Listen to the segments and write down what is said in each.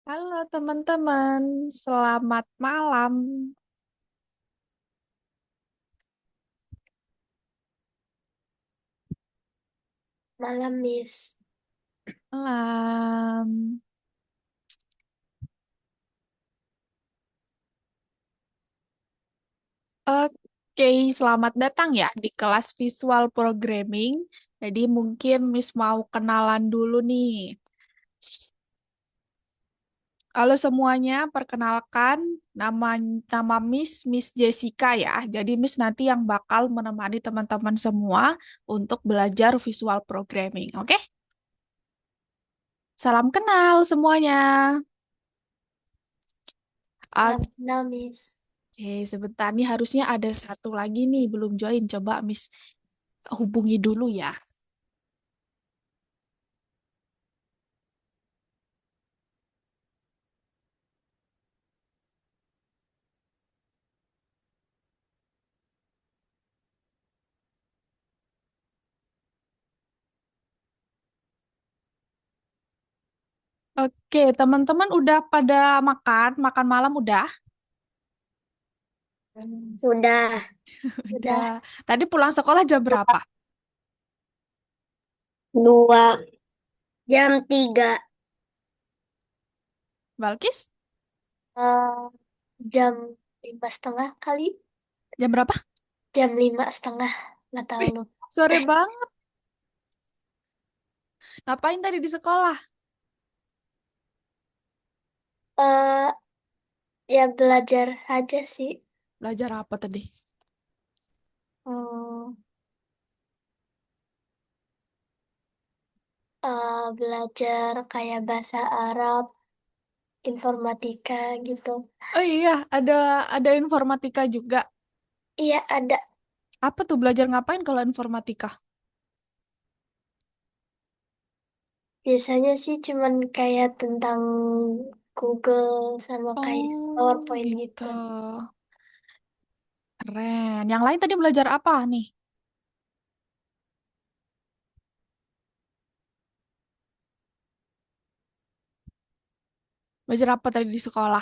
Halo teman-teman, selamat malam. Malam, Miss. Malam. Oke, selamat datang ya di kelas visual programming. Jadi mungkin Miss mau kenalan dulu nih. Halo semuanya, perkenalkan nama nama Miss Jessica ya. Jadi Miss nanti yang bakal menemani teman-teman semua untuk belajar visual programming. Oke? Salam kenal semuanya. Salam kenal, Miss. Oke, sebentar nih harusnya ada satu lagi nih belum join. Coba Miss hubungi dulu ya. Oke, teman-teman udah pada makan? Makan malam udah? Sudah, Udah. sudah Tadi pulang sekolah jam berapa? 2 jam 3. Balkis? eh, jam 5:30 kali. Jam berapa? Jam 5:30. Nggak tahu Wih, lu. sore banget. Ngapain tadi di sekolah? eh Ya belajar aja sih. Belajar apa tadi? Hmm, Belajar kayak bahasa Arab, informatika gitu. Oh iya, ada informatika juga. Iya, ada. Apa tuh belajar ngapain kalau informatika? Biasanya sih cuman kayak tentang Google sama kayak Oh, PowerPoint gitu. gitu. Keren. Yang lain tadi belajar apa nih? Belajar apa tadi di sekolah?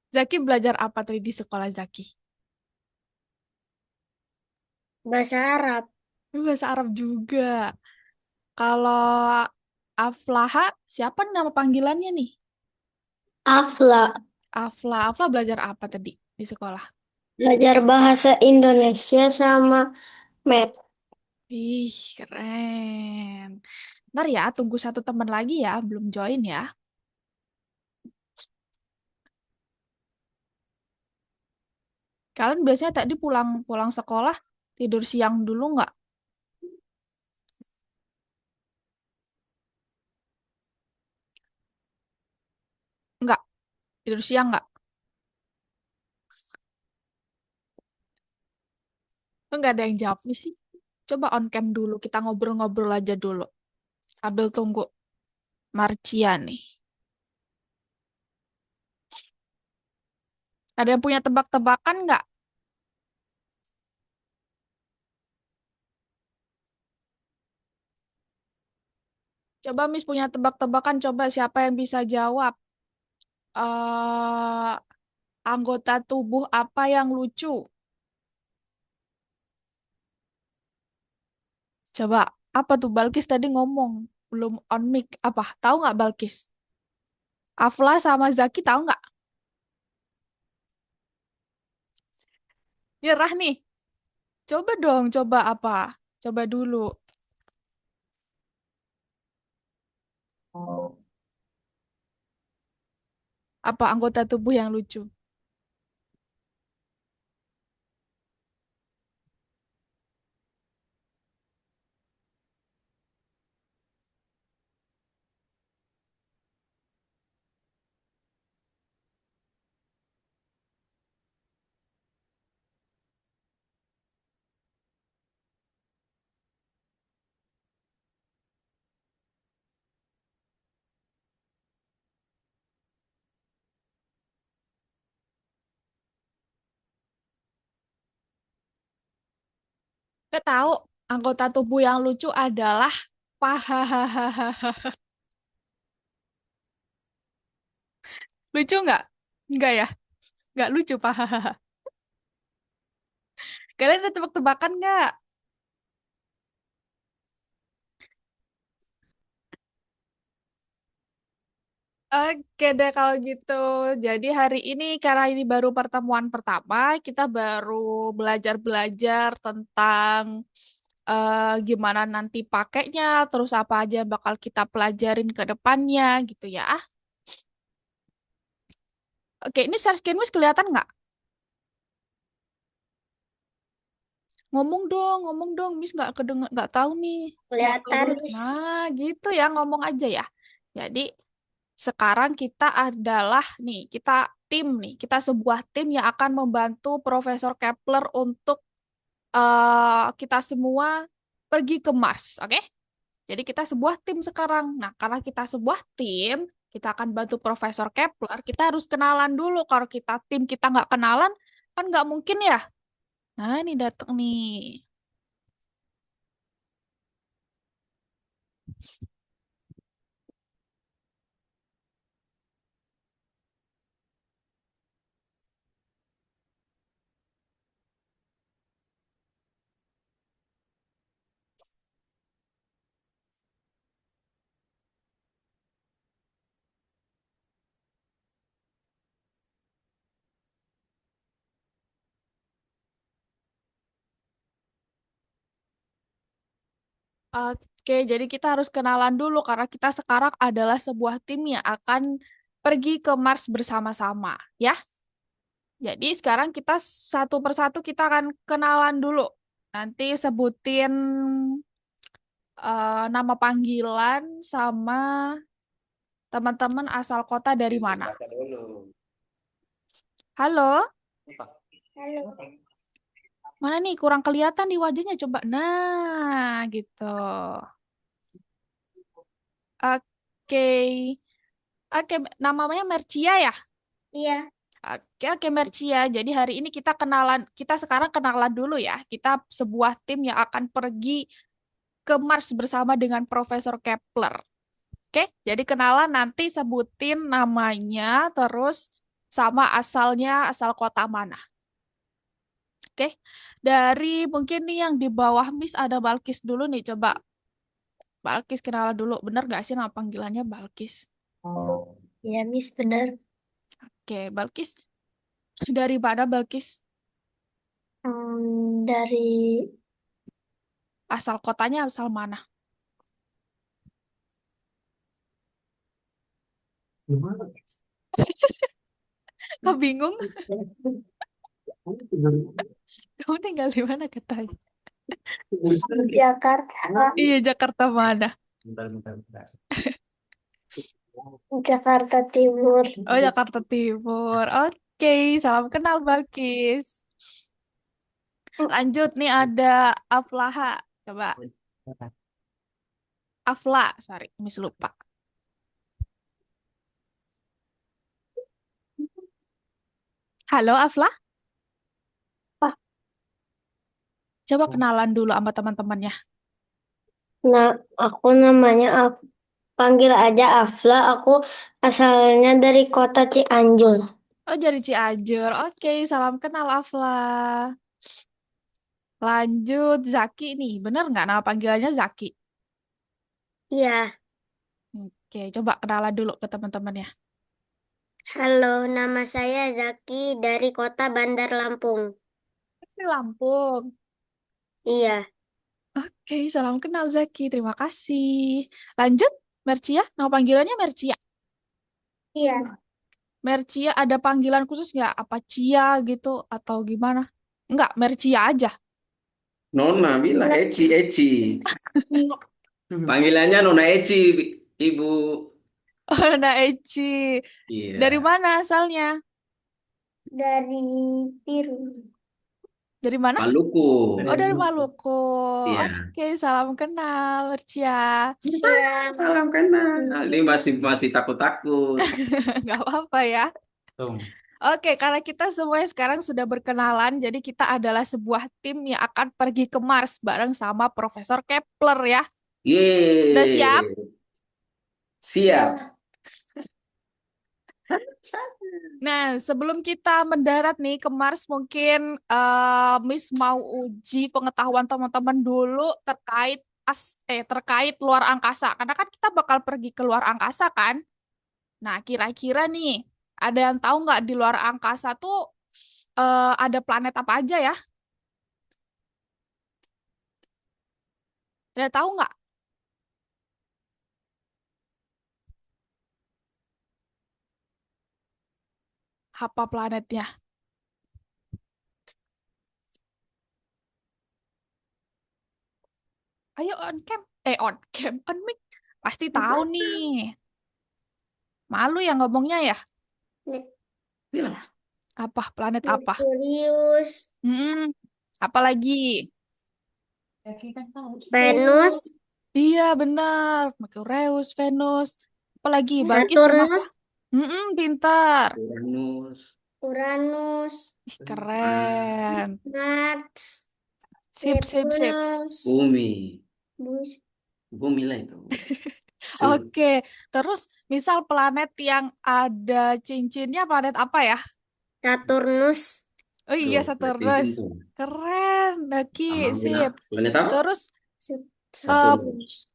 Zaki belajar apa tadi di sekolah Zaki? Bahasa Arab. Bahasa Arab juga. Kalau Aflaha, siapa nama panggilannya nih? Afla. Afla belajar apa tadi di sekolah? Belajar bahasa Indonesia sama math. Ih, keren. Ntar ya, tunggu satu teman lagi ya, belum join ya. Kalian biasanya tadi pulang pulang sekolah tidur siang dulu nggak? Nggak, tidur siang nggak? Nggak ada yang jawab nih sih. Coba on cam dulu, kita ngobrol-ngobrol aja dulu. Sambil tunggu Marcia nih. Ada yang punya tebak-tebakan nggak? Coba Miss punya tebak-tebakan, coba siapa yang bisa jawab? eh Anggota tubuh apa yang lucu? Coba, apa tuh Balkis tadi ngomong? Belum on mic. Apa? Tahu nggak Balkis? Afla sama Zaki tahu nggak? Nyerah nih. Coba dong, coba apa? Coba dulu. Apa anggota tubuh yang lucu? Nggak tahu. Anggota tubuh yang lucu adalah paha. Lucu nggak? Nggak ya? Nggak lucu paha. Kalian ada tebak-tebakan nggak? Oke deh kalau gitu. Jadi hari ini karena ini baru pertemuan pertama, kita baru belajar-belajar tentang gimana nanti pakainya, terus apa aja yang bakal kita pelajarin ke depannya gitu ya. Oke, ini share screen Miss kelihatan nggak? Ngomong dong, Miss nggak kedengar, nggak tahu nih. Ngobrol Kelihatan, dulu. Miss. Nah, gitu ya, ngomong aja ya. Jadi sekarang kita adalah nih, kita tim nih, kita sebuah tim yang akan membantu Profesor Kepler untuk kita semua pergi ke Mars, oke? Jadi kita sebuah tim sekarang. Nah, karena kita sebuah tim, kita akan bantu Profesor Kepler. Kita harus kenalan dulu. Kalau kita tim kita nggak kenalan, kan nggak mungkin ya. Nah, ini datang nih. Oke, jadi kita harus kenalan dulu karena kita sekarang adalah sebuah tim yang akan pergi ke Mars bersama-sama, ya. Jadi sekarang kita satu persatu kita akan kenalan dulu. Nanti sebutin nama panggilan sama teman-teman asal kota dari mana. Halo, Halo. mana nih kurang kelihatan di wajahnya coba. Nah, gitu. Oke. Oke, namanya Mercia ya? Iya. Oke, oke Mercia. Jadi hari ini kita kenalan, kita sekarang kenalan dulu ya. Kita sebuah tim yang akan pergi ke Mars bersama dengan Profesor Kepler. Oke, jadi kenalan nanti sebutin namanya, terus sama asalnya, asal kota mana. Oke, dari mungkin nih yang di bawah Miss ada Balkis dulu nih. Coba Balkis kenalan dulu. Bener gak sih nama panggilannya Balkis? Ya, Miss, benar. Oke, Balkis. Dari mana Balkis? Dari Asal kotanya asal mana? Kok bingung? Kamu tinggal di mana katanya? Jakarta. Iya, Jakarta mana? Jakarta Timur. Oh, Jakarta Timur. Oke, salam kenal Balkis. Lanjut nih ada Aflaha. Coba Afla, sorry, Miss lupa. Halo Afla, Wah, coba kenalan dulu sama teman-temannya. nah, aku namanya panggil aja Afla. Aku asalnya dari kota Cianjur. Oh, dari Cianjur. Oke, salam kenal Afla. Lanjut Zaki nih, bener nggak nama panggilannya Zaki? Iya. Oke, coba kenalan dulu ke teman-temannya. Halo, nama saya Zaki dari kota Bandar Lampung. Di Lampung. Iya. Oke, salam kenal Zaki. Terima kasih. Lanjut, Mercia. Nama panggilannya Mercia. Iya. Mercia ada panggilan khusus nggak? Apa Cia gitu atau gimana? Enggak, Mercia aja. Nona bilang Nggak. Eci, Eci. Panggilannya Nona Eci, Ibu. Oh, nah Eci. Dari Iya, mana asalnya? Dari Biru. Dari mana? Maluku. Oh, dari Maluku. Iya. Oke, salam kenal, Mercia. Iya. Salam kenal. Ini masih masih takut-takut. Nggak apa-apa ya. Tuh. Oke, karena kita semuanya sekarang sudah berkenalan, jadi kita adalah sebuah tim yang akan pergi ke Mars bareng sama Profesor Kepler ya. Udah siap? Yeay. Siap. Nah, sebelum kita mendarat nih ke Mars, mungkin Miss mau uji pengetahuan teman-teman dulu terkait terkait luar angkasa. Karena kan kita bakal pergi ke luar angkasa kan? Nah, kira-kira nih, ada yang tahu nggak di luar angkasa tuh ada planet apa aja ya? Ada tahu nggak? Apa planetnya? Ayo on cam. On cam, on mic. Pasti tahu nih. Malu ya ngomongnya ya. Iya. Apa planet apa? Merkurius, Hmm, apa lagi? Venus, Iya benar. Merkurius, Venus. Apa lagi? Balkis coba. Saturnus, Pintar. Uranus. Uranus, Ih, keren. Mars, Sip, sip, sip. Neptunus, Bumi. Bus, Bumi lah itu. Oke. Terus misal planet yang ada cincinnya planet apa ya? Saturnus, Oh iya, Tuh, Saturnus. tuh. Keren, Daki. Alhamdulillah. Sip. Planet apa? Terus eh, Saturnus. Ya.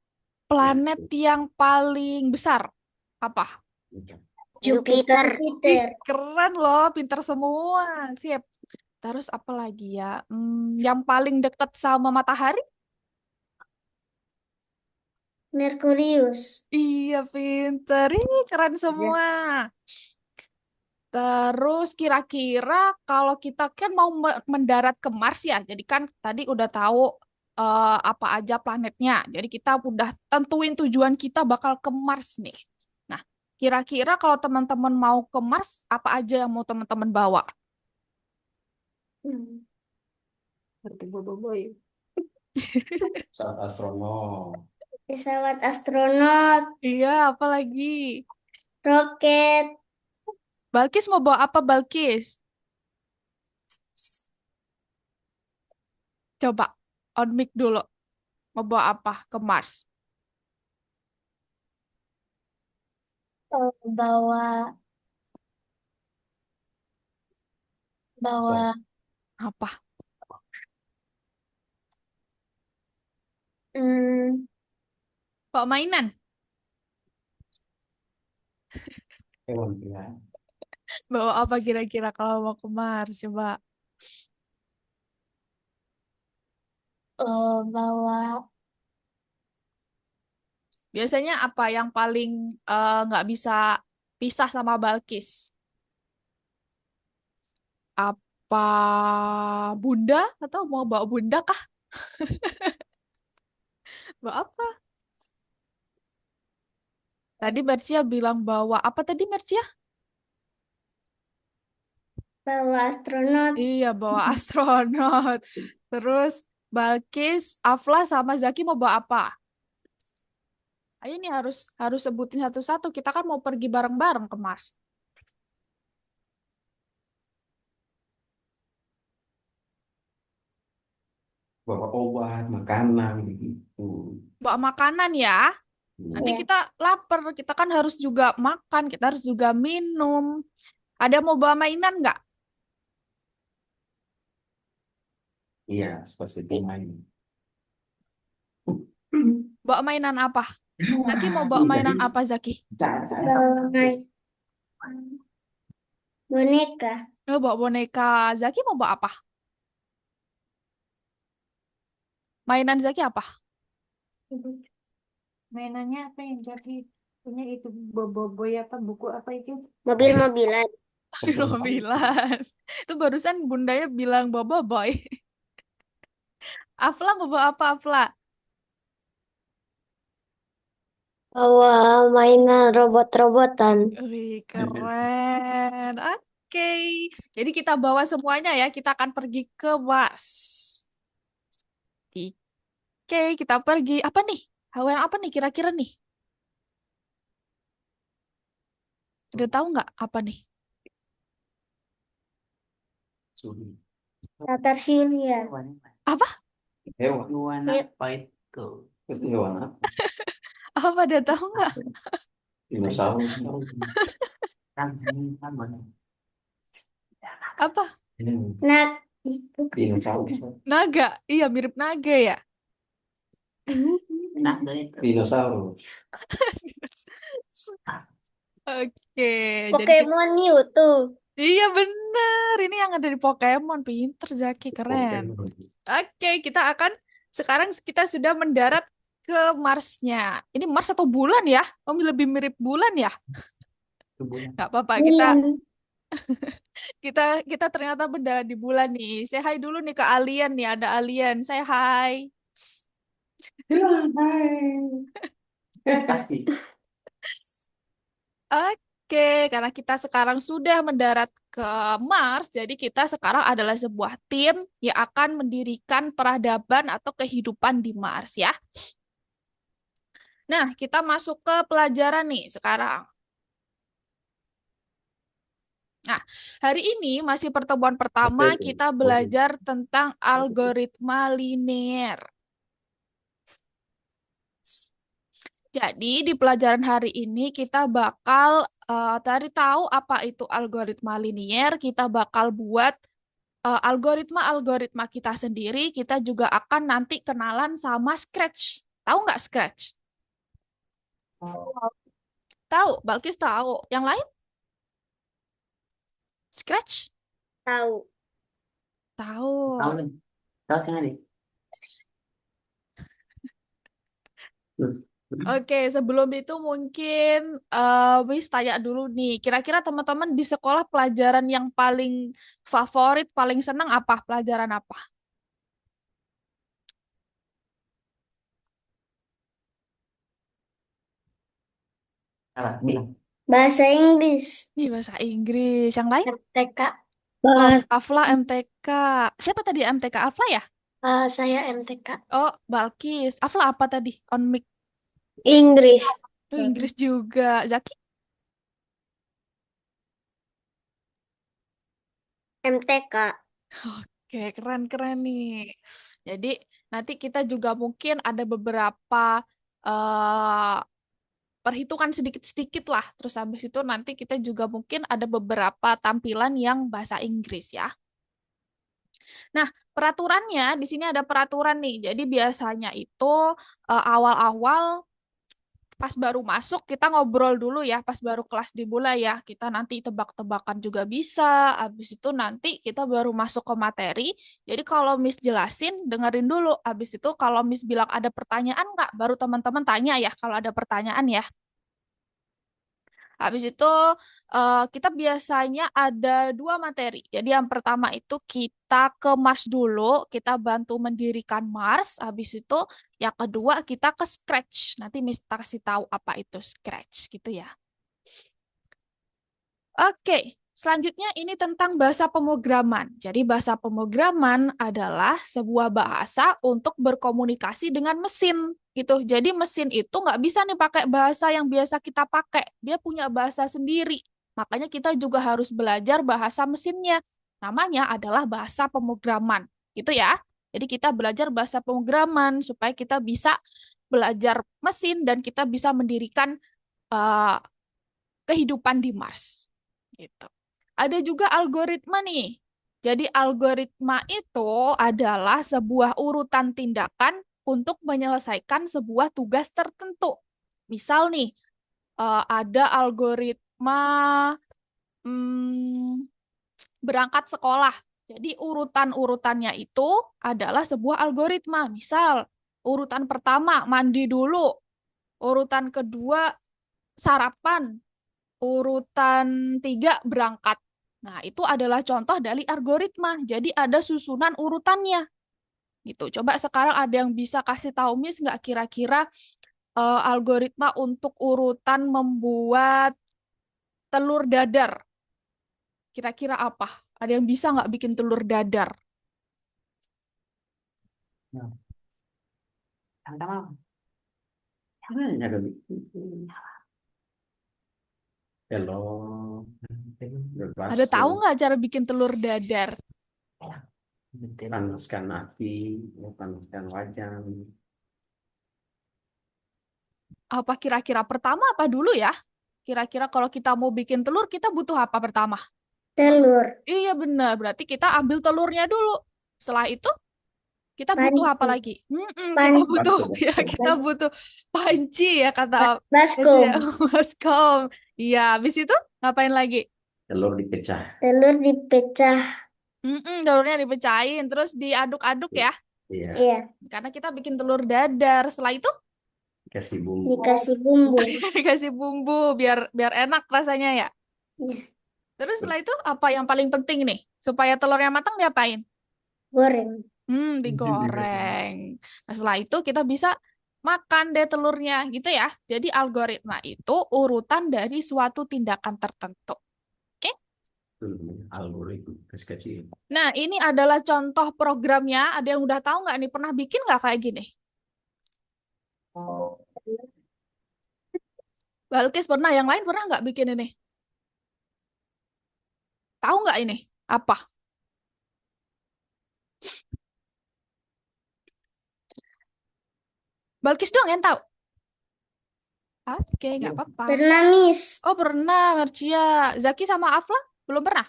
planet yang paling besar apa? Jupiter, Ih, keren loh, pinter semua. Sip. Terus apa lagi ya? Yang paling dekat sama matahari? Merkurius, Iya, pinter. Ih, keren semua. Terus kira-kira kalau kita kan mau mendarat ke Mars ya, jadi kan tadi udah tahu apa aja planetnya. Jadi kita udah tentuin tujuan kita bakal ke Mars nih. Nah, kira-kira kalau teman-teman mau ke Mars, apa aja yang mau teman-teman bawa? Pesawat astronot. pesawat astronot, Iya, apa lagi? roket, Balkis mau bawa apa, Balkis? Coba on mic dulu. Mau bawa apa ke Mars? bawa bawa Apa? hmm, Bawa mainan? Hewan peliharaan. Bawa apa kira-kira kalau mau ke Mars? Coba. bawa Biasanya apa yang paling nggak bisa pisah sama Balkis? Apa bunda? Atau mau bawa bunda kah? Bawa apa? Tadi Mercia bilang bawa apa tadi Mercia? bawa astronot, Iya, bawa astronot. Terus Balkis, Afla sama Zaki mau bawa apa? Ayo nih harus harus sebutin satu-satu. Kita kan mau pergi bareng-bareng ke Mars. Bawa obat, makanan gitu. Bawa makanan ya. Nanti ya, kita lapar, kita kan harus juga makan, kita harus juga minum. Ada mau bawa mainan nggak? Iya, seperti main. Bawa mainan apa? Zaki mau bawa Ini jadi mainan apa, Zaki? bawa boneka, Oh, bawa boneka. Zaki mau bawa apa? Mainan Zaki apa? Mainannya apa yang jadi punya itu boboiboy apa buku apa itu? mobil-mobilan, Mobilan. Itu barusan bundanya bilang bawa boy. Afla mau bawa apa, Afla? bawa mainan robot-robotan. Wih, keren. Oke. Jadi kita bawa semuanya ya. Kita akan pergi ke Mars. Oke, kita pergi. Apa nih? Hewan apa nih kira-kira nih? Udah tahu nggak apa nih? Suri. Tatar Syria. Apa? Hewan. He- Itu hewan apa? Apa ada tahu nggak? Dinosaurus. Apa? Nak. Dinosaurus. Naga. Iya, mirip naga ya. Dinosaurus. Oke, jadi Pokemon Mewtwo. iya benar. Ini yang ada di Pokemon. Pinter Zaki, keren. Pokemon. Oke, sekarang kita sudah mendarat ke Marsnya. Ini Mars atau bulan ya? Om lebih mirip bulan ya? Nggak apa-apa, Bulan. kita ternyata mendarat di bulan nih. Say hi dulu nih ke alien nih, ada alien. Say hi. Pasti. Oke, karena kita sekarang sudah mendarat ke Mars, jadi kita sekarang adalah sebuah tim yang akan mendirikan peradaban atau kehidupan di Mars ya. Nah, kita masuk ke pelajaran nih sekarang. Nah, hari ini masih pertemuan pertama kita belajar tentang algoritma linear. Jadi di pelajaran hari ini kita bakal cari tahu apa itu algoritma linear, kita bakal buat algoritma-algoritma kita sendiri, kita juga akan nanti kenalan sama Scratch. Tahu nggak Scratch? Tahu, Balkis tahu. Yang lain? Scratch? Tahu. Tahu. Tahu sih nih. Oke, sebelum itu mungkin Miss tanya dulu nih, kira-kira teman-teman di sekolah pelajaran yang paling favorit, paling senang apa? Pelajaran apa? Bilang. Bahasa Inggris. Nih, bahasa Inggris. Yang lain? MTK. Oh, Afla MTK. Siapa tadi MTK? Afla ya? Saya MTK. Oh, Balkis. Afla apa tadi? On mic. Inggris. Oh, Inggris juga. Zaki? MTK. Oke, keren-keren nih. Jadi, nanti kita juga mungkin ada beberapa eh, perhitungan sedikit-sedikit lah. Terus habis itu nanti kita juga mungkin ada beberapa tampilan yang bahasa Inggris ya. Nah, peraturannya di sini ada peraturan nih. Jadi biasanya itu awal-awal pas baru masuk kita ngobrol dulu ya, pas baru kelas dimulai ya. Kita nanti tebak-tebakan juga bisa. Habis itu nanti kita baru masuk ke materi. Jadi kalau Miss jelasin, dengerin dulu. Habis itu kalau Miss bilang ada pertanyaan nggak, baru teman-teman tanya ya kalau ada pertanyaan ya. Habis itu kita biasanya ada dua materi. Jadi yang pertama itu kita ke Mars dulu, kita bantu mendirikan Mars. Habis itu yang kedua kita ke Scratch. Nanti Mister kasih tahu apa itu Scratch gitu ya. Oke, selanjutnya ini tentang bahasa pemrograman. Jadi bahasa pemrograman adalah sebuah bahasa untuk berkomunikasi dengan mesin gitu. Jadi mesin itu nggak bisa nih pakai bahasa yang biasa kita pakai. Dia punya bahasa sendiri. Makanya kita juga harus belajar bahasa mesinnya. Namanya adalah bahasa pemrograman. Gitu ya. Jadi kita belajar bahasa pemrograman supaya kita bisa belajar mesin dan kita bisa mendirikan eh, kehidupan di Mars. Gitu. Ada juga algoritma nih. Jadi algoritma itu adalah sebuah urutan tindakan untuk menyelesaikan sebuah tugas tertentu. Misal nih, ada algoritma hmm, berangkat sekolah. Jadi urutan-urutannya itu adalah sebuah algoritma. Misal, urutan pertama mandi dulu, urutan kedua sarapan, urutan 3 berangkat. Nah, itu adalah contoh dari algoritma. Jadi ada susunan urutannya. Gitu. Coba sekarang ada yang bisa kasih tahu Miss nggak kira-kira algoritma untuk urutan membuat telur dadar? Kira-kira apa? Ada yang bisa nggak bikin telur dadar? Hello. Ada tahu nggak cara bikin telur dadar? Panaskan api, ya, panaskan wajan. Apa kira-kira pertama apa dulu ya? Kira-kira kalau kita mau bikin telur, kita butuh apa pertama? Telur. Iya benar, berarti kita ambil telurnya dulu. Setelah itu kita butuh apa Panci. lagi? Kita butuh Baskom, ya baskom. kita butuh panci ya kata itu Baskom. ya baskom. Iya, habis itu ngapain lagi? Telur dipecah. Telur dipecah. Telurnya dipecahin, terus diaduk-aduk ya, Iya, Iya. karena kita bikin telur dadar. Setelah itu kasih bumbu. Dikasih bumbu. dikasih bumbu biar biar enak rasanya ya. Iya. Terus setelah itu apa yang paling penting nih? Supaya telurnya matang diapain? Goreng. Digoreng. Nah, setelah itu kita bisa makan deh telurnya gitu ya. Jadi algoritma itu urutan dari suatu tindakan tertentu. Oke? Itu namanya algoritma kecil. Nah, ini adalah contoh programnya. Ada yang udah tahu nggak nih? Pernah bikin nggak kayak gini? Balkis pernah, yang lain pernah nggak bikin ini? Tahu nggak ini? Apa? Balkis dong yang tahu. Oke, nggak apa-apa. Pernah, Miss. Oh, pernah, Mercia. Zaki sama Afla? Belum pernah?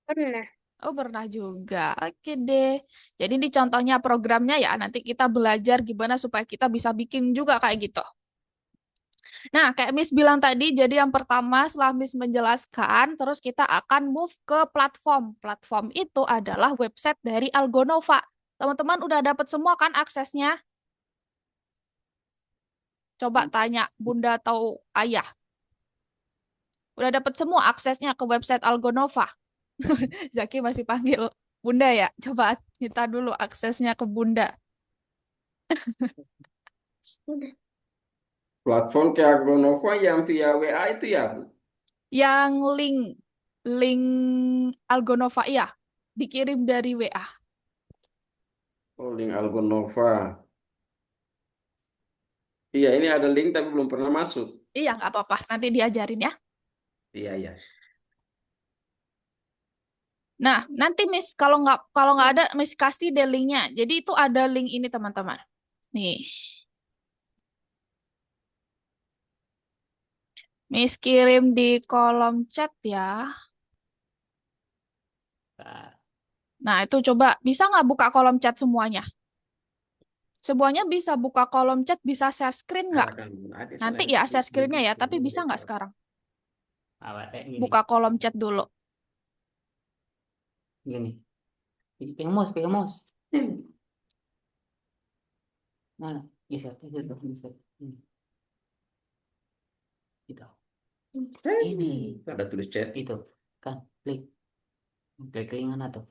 Pernah. Oh, pernah juga. Oke deh. Jadi ini contohnya programnya ya. Nanti kita belajar gimana supaya kita bisa bikin juga kayak gitu. Nah, kayak Miss bilang tadi, jadi yang pertama setelah Miss menjelaskan, terus kita akan move ke platform. Platform itu adalah website dari Algonova. Teman-teman udah dapat semua kan aksesnya? Coba tanya Bunda atau Ayah. Udah dapat semua aksesnya ke website Algonova. Zaki masih panggil Bunda ya. Coba kita dulu aksesnya ke Bunda. Platform kayak Agronova yang via WA itu ya, Bu? Yang link Algonova iya, dikirim dari WA. Oh, link Algonova. Iya, ini ada link tapi belum pernah masuk. Iya, nggak apa-apa. Nanti diajarin ya. Iya, iya. Nah, nanti Miss kalau nggak ada Miss kasih deh linknya. Jadi itu ada link ini teman-teman. Nih, Miss kirim di kolom chat ya. Nah, itu coba bisa nggak buka kolom chat semuanya? Semuanya bisa buka kolom chat, bisa share screen nggak? Ada Nanti selain ya itu, share screen-nya ya, tapi bisa nggak sekarang? Buka kolom chat dulu. Gini, pegang mouse. Mana? Geser, geser, geser. Gitu. Ini ada tulis chat itu kan klik klik mana tuh?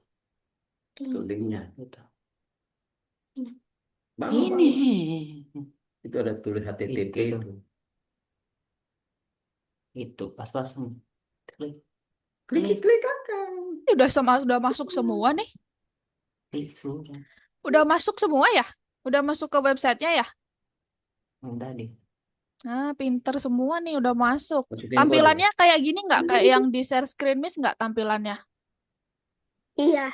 itu linknya. Itu. Bang, Ini. itu ada tulis HTTP Itu. itu. Itu pas-pas. Klik. Klik akan. Ini udah masuk semua nih. Klik sudah. Udah masuk semua ya? Udah masuk ke websitenya ya? Yang tadi. Nah, pinter semua nih udah masuk. Masukin Tampilannya kayak gini nggak? Kayak yang di share screen Miss nggak tampilannya? Iya.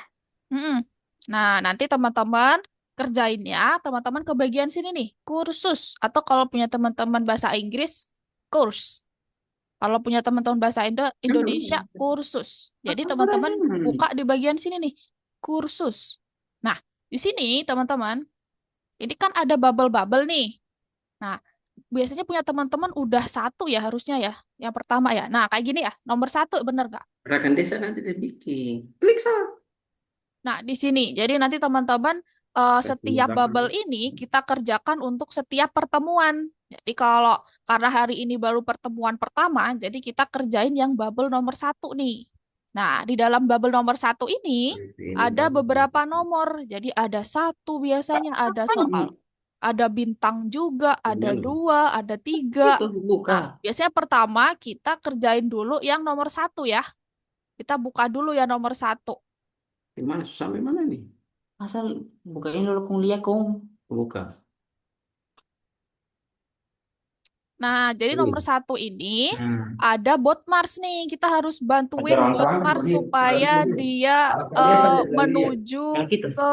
Mm-mm. Nah, nanti teman-teman kerjain ya. Teman-teman ke bagian sini nih, kursus. Atau kalau punya teman-teman bahasa Inggris, kurs. Kalau punya teman-teman bahasa Indonesia, kursus. Jadi teman-teman buka di bagian sini nih, kursus. Nah, di sini teman-teman, ini kan ada bubble-bubble nih. Nah, biasanya punya teman-teman udah satu ya harusnya ya. Yang pertama ya. Nah, kayak gini ya. Nomor satu bener nggak? Rekan desa nanti dia bikin. Klik sana. Nah, di sini. Jadi nanti teman-teman setiap bubble ini kita kerjakan untuk setiap pertemuan. Jadi kalau karena hari ini baru pertemuan pertama, jadi kita kerjain yang bubble nomor satu nih. Nah, di dalam bubble nomor satu ini ada beberapa nomor. Jadi ada satu biasanya, ada soal. Ada bintang juga, ada dua, ada tiga. Itu buka. Nah, biasanya pertama kita kerjain dulu yang nomor satu ya. Kita buka dulu yang nomor satu. Gimana? Sampai mana nih? Asal bukain dulu kuliah kong. Buka. Nah, jadi nomor Iya. satu ini Hmm. ada bot Mars nih. Kita harus bantuin Acara bot orang Mars dia, supaya dia. dia Apa dia sampai kali dia? menuju Kalau gitu. ke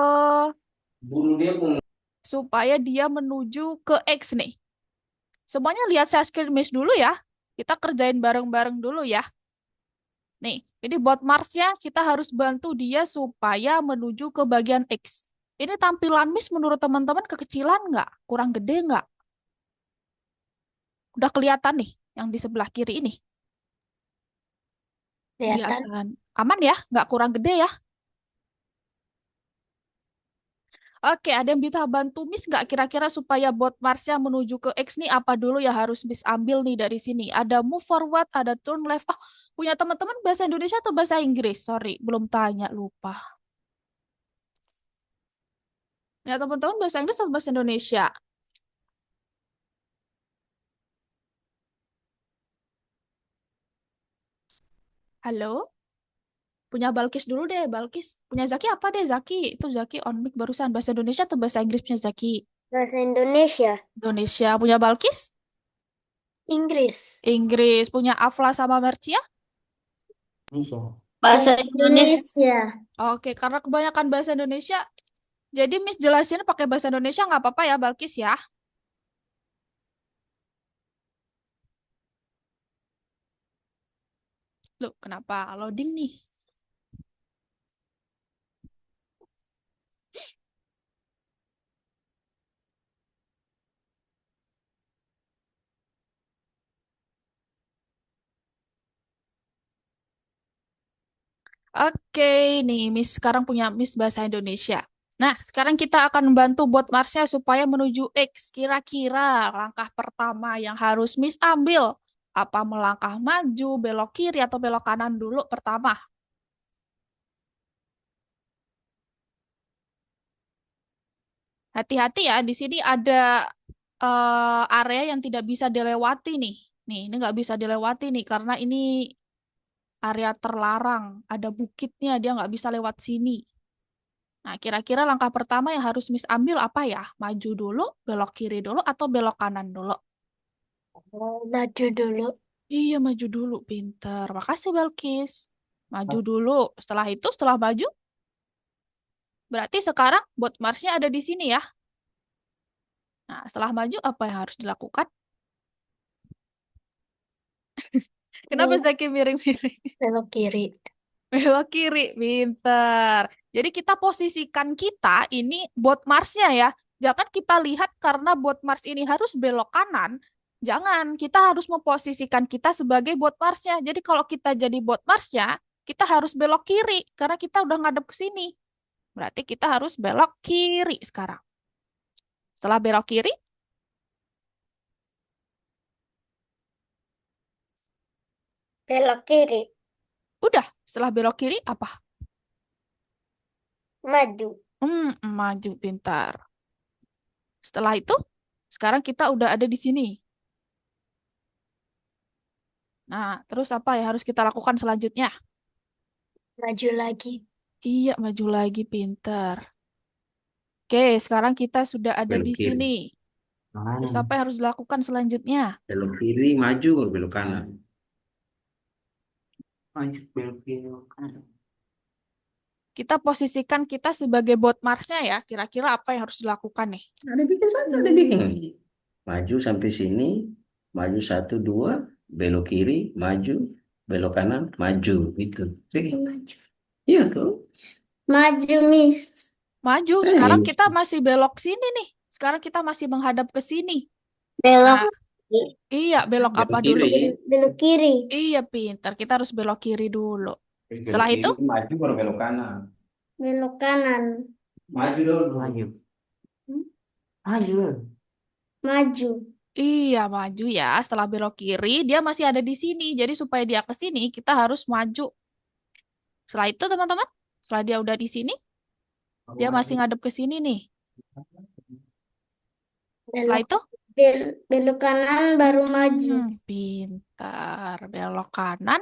Bunuh dia pun. menuju ke X nih. Semuanya lihat share screen Miss dulu ya. Kita kerjain bareng-bareng dulu ya. Nih, ini bot Marsnya kita harus bantu dia supaya menuju ke bagian X. Ini tampilan Miss menurut teman-teman kekecilan nggak? Kurang gede nggak? Udah kelihatan nih yang di sebelah kiri ini. Kelihatan. Kelihatan. Aman ya? Nggak kurang gede ya? Oke, ada yang bisa bantu Miss nggak kira-kira supaya bot Marsnya menuju ke X nih apa dulu ya harus Miss ambil nih dari sini? Ada move forward, ada turn left. Oh, punya teman-teman bahasa Indonesia atau bahasa Inggris? Sorry, belum tanya, lupa. Ya, teman-teman bahasa Inggris atau bahasa Indonesia? Halo? Punya Balkis dulu deh, Balkis. Punya Zaki apa deh, Zaki? Itu Zaki on mic barusan. Bahasa Indonesia atau bahasa Inggris punya Zaki? Bahasa Indonesia. Indonesia. Punya Balkis? Inggris. Inggris. Punya Afla sama Mercia? Indonesia. Bahasa Indonesia. Oke, karena kebanyakan bahasa Indonesia, jadi Miss jelasin pakai bahasa Indonesia nggak apa-apa ya, Balkis ya? Loh, kenapa loading nih? Oke, nih Miss sekarang punya Miss bahasa Indonesia. Nah, sekarang kita akan membantu bot Marsnya supaya menuju X. Kira-kira langkah pertama yang harus Miss ambil, apa melangkah maju, belok kiri, atau belok kanan dulu pertama? Hati-hati ya, di sini ada area yang tidak bisa dilewati nih. Nih, ini nggak bisa dilewati nih, karena ini area terlarang. Ada bukitnya, dia nggak bisa lewat sini. Nah, kira-kira langkah pertama yang harus Miss ambil apa ya? Maju dulu, belok kiri dulu, atau belok kanan dulu? Maju dulu. Iya, maju dulu. Pinter. Makasih, Belkis. Maju dulu. Setelah itu, setelah maju, berarti sekarang bot Marsnya ada di sini ya. Nah, setelah maju, apa yang harus dilakukan? Kenapa Zaki miring-miring? Belok kiri. Belok kiri, pinter. Jadi kita posisikan kita ini bot Marsnya ya. Jangan kita lihat karena bot Mars ini harus belok kanan. Jangan, kita harus memposisikan kita sebagai bot Marsnya. Jadi kalau kita jadi bot Marsnya, kita harus belok kiri karena kita udah ngadep ke sini. Berarti kita harus belok kiri sekarang. Setelah belok kiri, Belok kiri. udah. Setelah belok kiri, apa? Maju. Maju, pintar. Setelah itu, sekarang kita udah ada di sini. Nah, terus apa yang harus kita lakukan selanjutnya? Maju lagi. Iya, maju lagi, pintar. Oke, sekarang kita sudah ada Belok di kiri. sini. Terus apa Mana? yang harus dilakukan selanjutnya? Belok kiri maju baru belok kanan. Maju belok kiri kanan. Kita posisikan kita sebagai bot Marsnya ya. Kira-kira apa yang harus dilakukan nih? Ada bikin saja, ada bikin. Maju sampai sini, maju 1, 2, belok kiri, maju, belok kanan, maju, gitu. Maju. Iya tuh. Maju, Miss. Maju. Eh, Sekarang ini kita masih belok sini nih. Sekarang kita masih menghadap ke sini. Belok. Nah, iya, belok belok apa dulu? kiri. Belok kiri. Iya, pintar. Kita harus belok kiri dulu. Belok Setelah itu, kiri, maju baru belok kanan. Belok kanan. Maju dulu. Maju. Hmm? Maju. Maju. iya, maju ya. Setelah belok kiri, dia masih ada di sini. Jadi supaya dia ke sini, kita harus maju. Setelah itu, teman-teman, setelah dia udah di sini, dia masih ngadep ke sini nih. Setelah Belok itu, belok kanan baru maju. pintar. Belok kanan,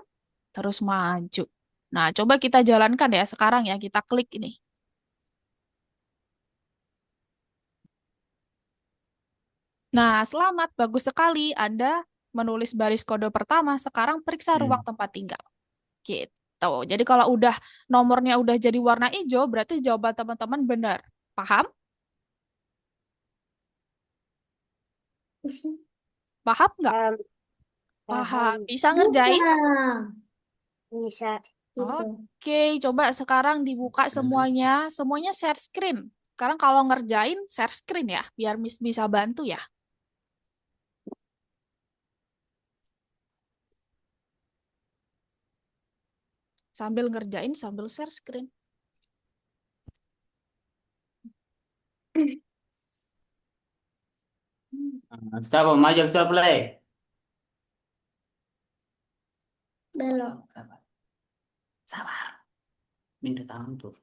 terus maju. Nah, coba kita jalankan ya sekarang ya. Kita klik ini. Nah, selamat, bagus sekali. Anda menulis baris kode pertama. Sekarang periksa ruang Hmm. tempat tinggal. Gitu. Jadi kalau udah nomornya udah jadi warna hijau, berarti jawaban teman-teman benar. Paham? Paham nggak? Paham, Paham. paham. Bisa ngerjain? Bisa. Bisa. Itu. Oke, coba sekarang dibuka semuanya. Semuanya share screen. Sekarang kalau ngerjain, share screen ya, biar Miss bisa bantu ya. Sambil ngerjain, sambil share screen. Stop, maju, stop, play. Belok. Sabar, sabar. Minta tangan tuh.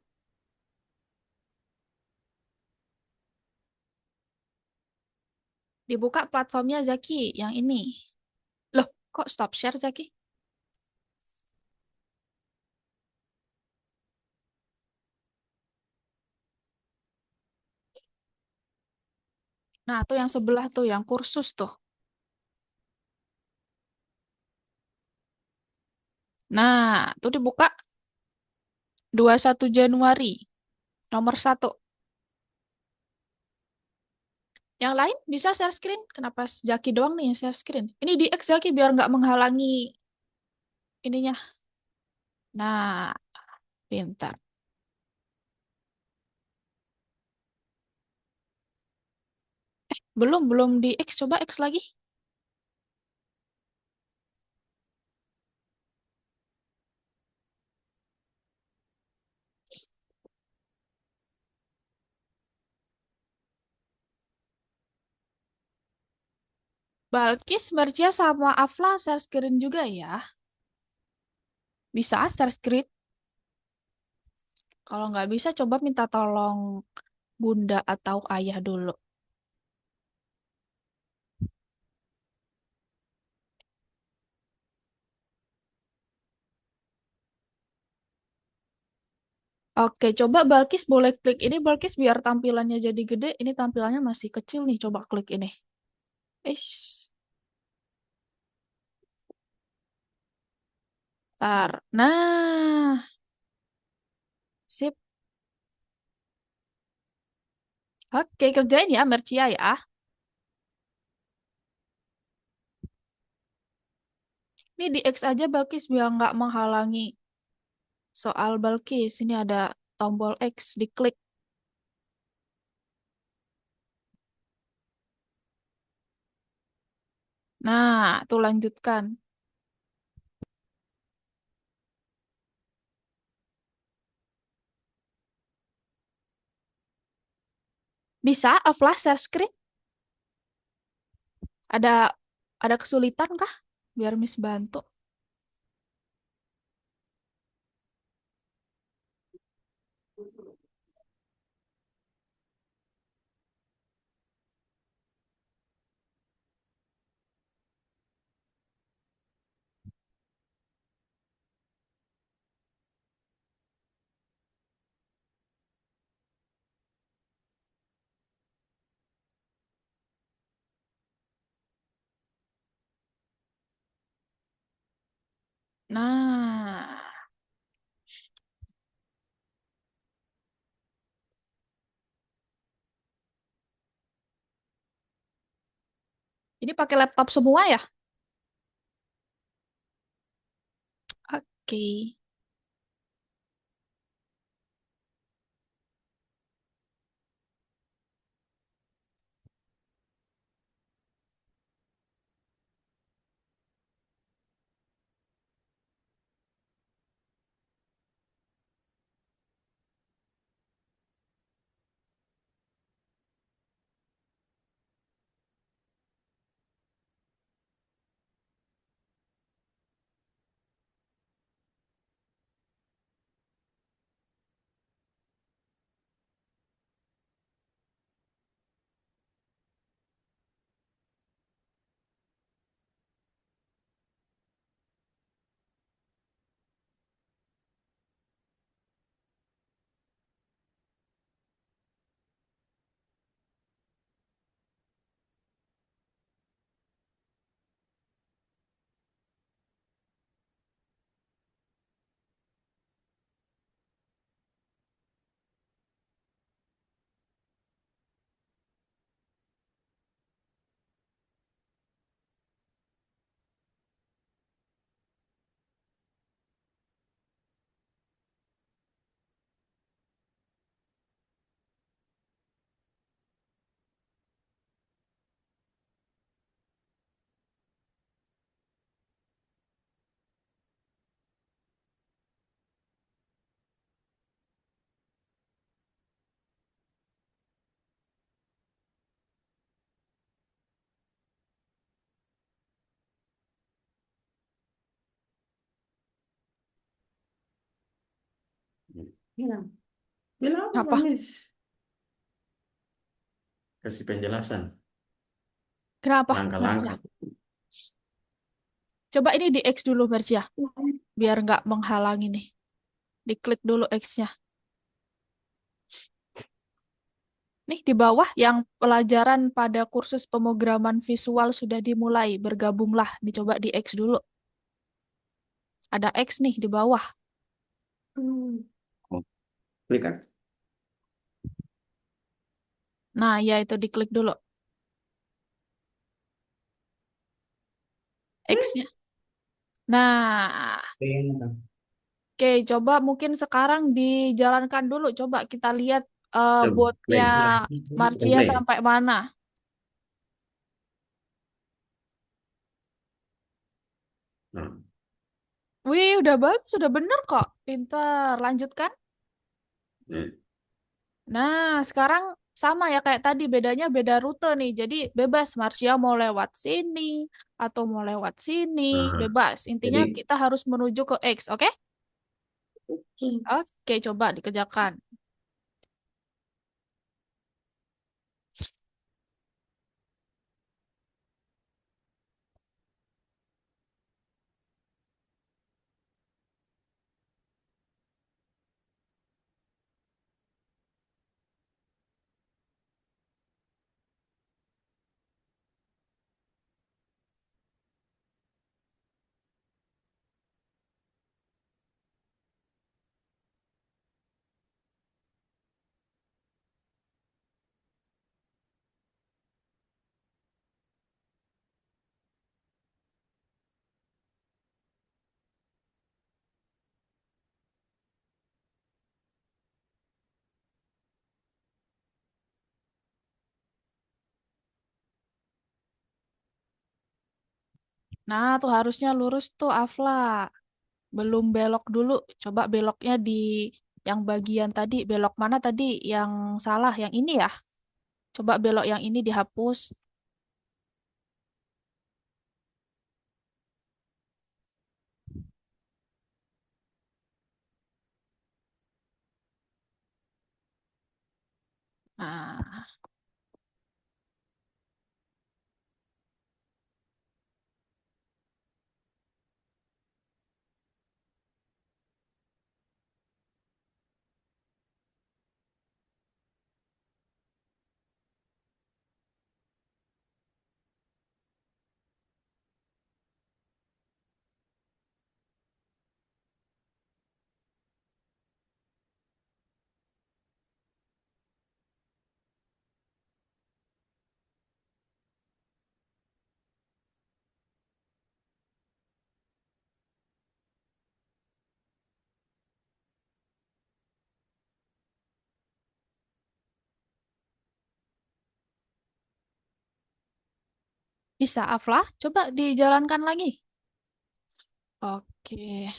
Dibuka platformnya Zaki, yang ini. Loh, kok stop share Zaki? Nah, tuh yang sebelah tuh, yang kursus tuh. Nah, tuh dibuka 21 Januari, nomor 1. Yang lain bisa share screen? Kenapa Zaki doang nih yang share screen? Ini di X Zaki biar nggak menghalangi ininya. Nah, pintar. Belum di X. Coba X lagi. Balkis, Mercia, sama Afla share screen juga ya. Bisa share screen? Kalau nggak bisa, coba minta tolong bunda atau ayah dulu. Oke, coba Balkis boleh klik ini. Balkis biar tampilannya jadi gede. Ini tampilannya masih kecil nih. Coba klik ini. Ish. Ntar. Nah, sip. Oke, kerjain ya, Mercia ya. Ini di X aja Balkis biar nggak menghalangi soal Balkis. Ini ada tombol X, diklik. Nah, tuh lanjutkan. Bisa flash share screen? Ada ada kesulitan kah? Biar Miss bantu. Nah, ini pakai laptop semua ya? Oke. Bilang. Bilang apa, Apa? Miss? Kasih penjelasan. Kenapa, Mercia? Langkah-langkah. Coba ini di X dulu, Mercia. Biar nggak menghalangi nih. Diklik dulu X-nya. Nih di bawah yang pelajaran pada kursus pemrograman visual sudah dimulai. Bergabunglah. Dicoba di X dulu. Ada X nih di bawah. Hmm. Oh, klik kan? Nah, ya itu diklik dulu. X-nya. Nah, oke, coba mungkin sekarang dijalankan dulu. Coba kita lihat Coba botnya play. Marcia Play. sampai mana. Nah, Wih, udah bagus, udah bener kok. Pinter. Lanjutkan. eh, Nah, sekarang sama ya kayak tadi, bedanya beda rute nih. Jadi bebas, Marcia mau lewat sini atau mau lewat sini, nah, bebas. Intinya jadi kita harus menuju ke X, oke? Oke. Oke, coba dikerjakan. Nah, tuh harusnya lurus tuh, Afla. Belum belok dulu. Coba beloknya di yang bagian tadi. Belok mana tadi? Yang salah, yang ini ya? Coba belok yang ini dihapus. Nah, bisa, Afla? Coba dijalankan lagi. Oke.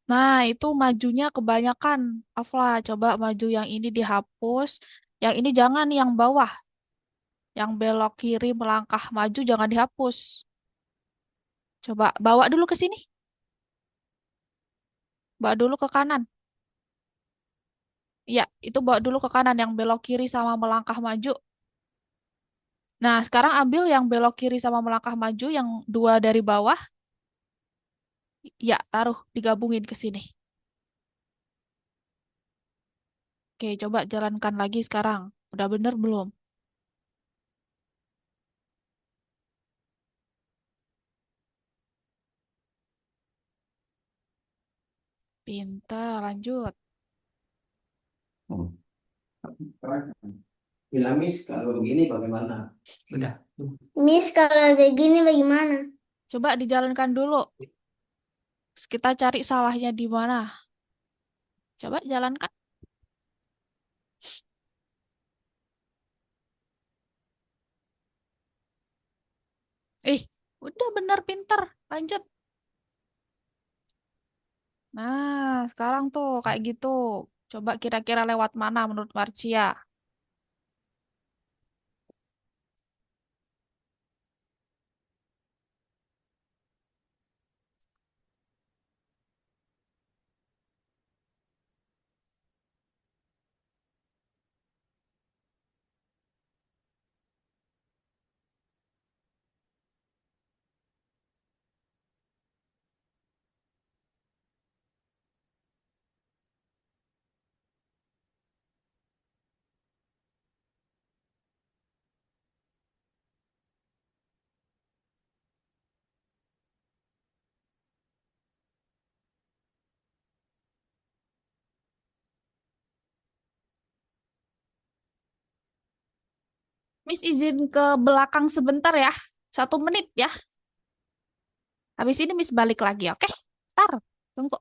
Nah, itu majunya kebanyakan. Afla, coba maju yang ini dihapus. Yang ini jangan yang bawah. Yang belok kiri melangkah maju jangan dihapus. Coba bawa dulu ke sini. Bawa dulu ke kanan. Iya, itu bawa dulu ke kanan yang belok kiri sama melangkah maju. Nah, sekarang ambil yang belok kiri sama melangkah maju yang dua dari bawah. Ya, taruh digabungin ke sini. Oke, coba jalankan lagi sekarang. Udah bener belum? Pintar, lanjut. oh, bilang Miss kalau begini bagaimana? Udah. Miss, kalau begini bagaimana? Coba dijalankan dulu. Terus kita cari salahnya di mana. Coba jalankan. Ih, udah bener pinter. Lanjut. Nah, sekarang tuh kayak gitu. Coba kira-kira lewat mana menurut Marcia? Miss izin ke belakang sebentar ya. 1 menit ya. Habis ini Miss balik lagi, oke? Ntar, tunggu.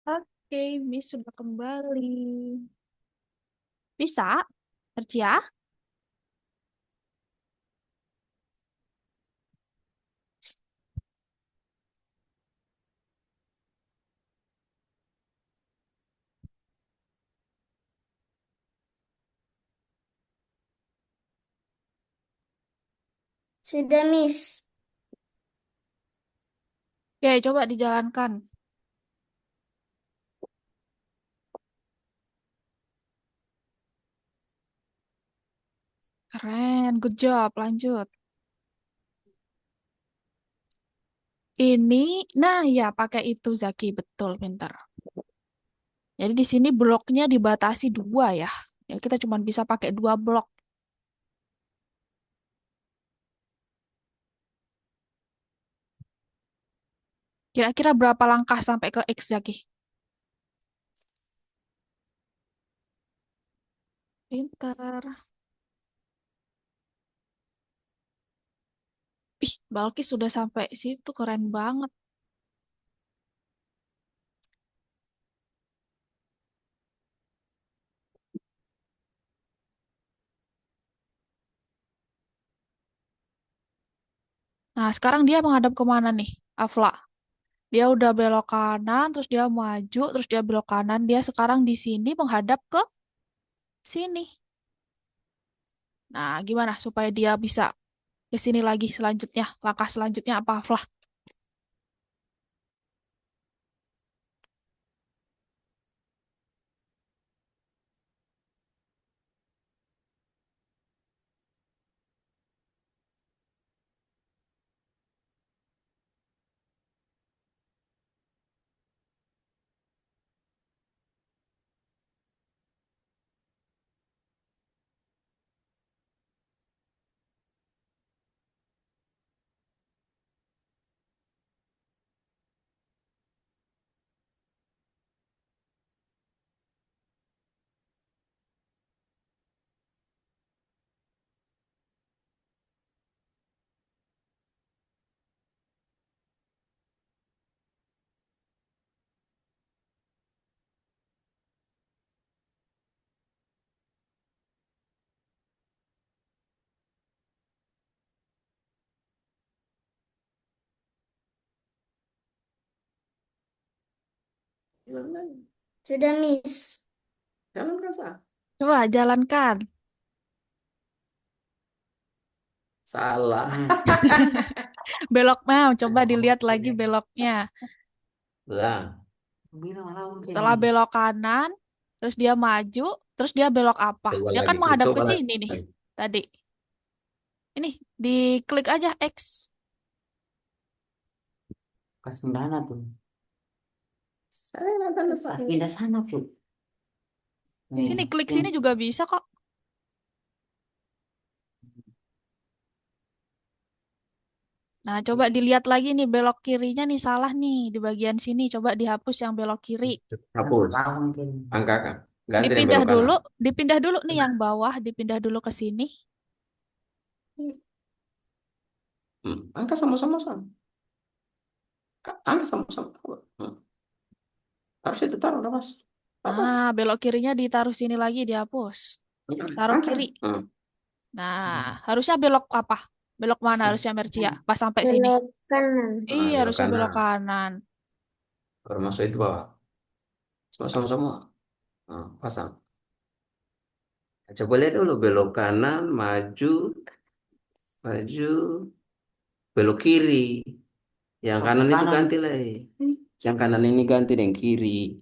Oke, Miss sudah kembali. Bisa? Kerja? Sudah, Miss. Oke, coba dijalankan. Keren, good job. Lanjut. Ini, nah ya pakai itu Zaki, betul, pintar. Jadi di sini bloknya dibatasi 2 ya. Jadi kita cuma bisa pakai 2 blok. Kira-kira berapa langkah sampai ke X Zaki? Pintar. Ih, Balkis sudah sampai situ, keren banget. Nah, sekarang dia menghadap kemana nih, Afla? Dia udah belok kanan, terus dia maju, terus dia belok kanan. Dia sekarang di sini menghadap ke sini. Nah, gimana supaya dia bisa ke sini lagi selanjutnya? Langkah selanjutnya apa, Afla? Jalan lagi. Sudah, Miss. Jalan berapa? Coba jalankan. Salah. Belok mau, coba dilihat lagi beloknya. Lah, Bilang malah Setelah ini. belok kanan, terus dia maju, terus dia belok apa? coba Dia kan lagi klik, menghadap ke coba lagi. sini nih. Tadi. Ini, diklik aja X. Pas pindahan tuh. Saya nonton Pas pindah sana tuh. Sini, Nih, klik yang sini juga bisa kok. Nah, coba dilihat lagi nih belok kirinya nih salah nih di bagian sini. Coba dihapus yang belok kiri. hapus. tahu mungkin. Angkat. Ganti yang Dipindah belok kanan. dulu, dipindah dulu nih yang bawah, dipindah dulu ke sini. Angkat sama-sama. Angkat sama-sama. Harus itu taruh mas. Atas. Nah, belok kirinya ditaruh sini lagi, dihapus. Taruh Angkat. kiri. Nah, harusnya belok apa? Belok mana harusnya Mercia? Pas sampai sini. Belok kanan. Iya, Belok harusnya belok kanan. kanan. Baru masuk itu bawah. Sama-sama. Pasang. Coba lihat dulu belok kanan, maju, belok kiri. Yang Oh, kanan itu kanan. ganti lagi. Yang kanan ini ganti dengan kiri.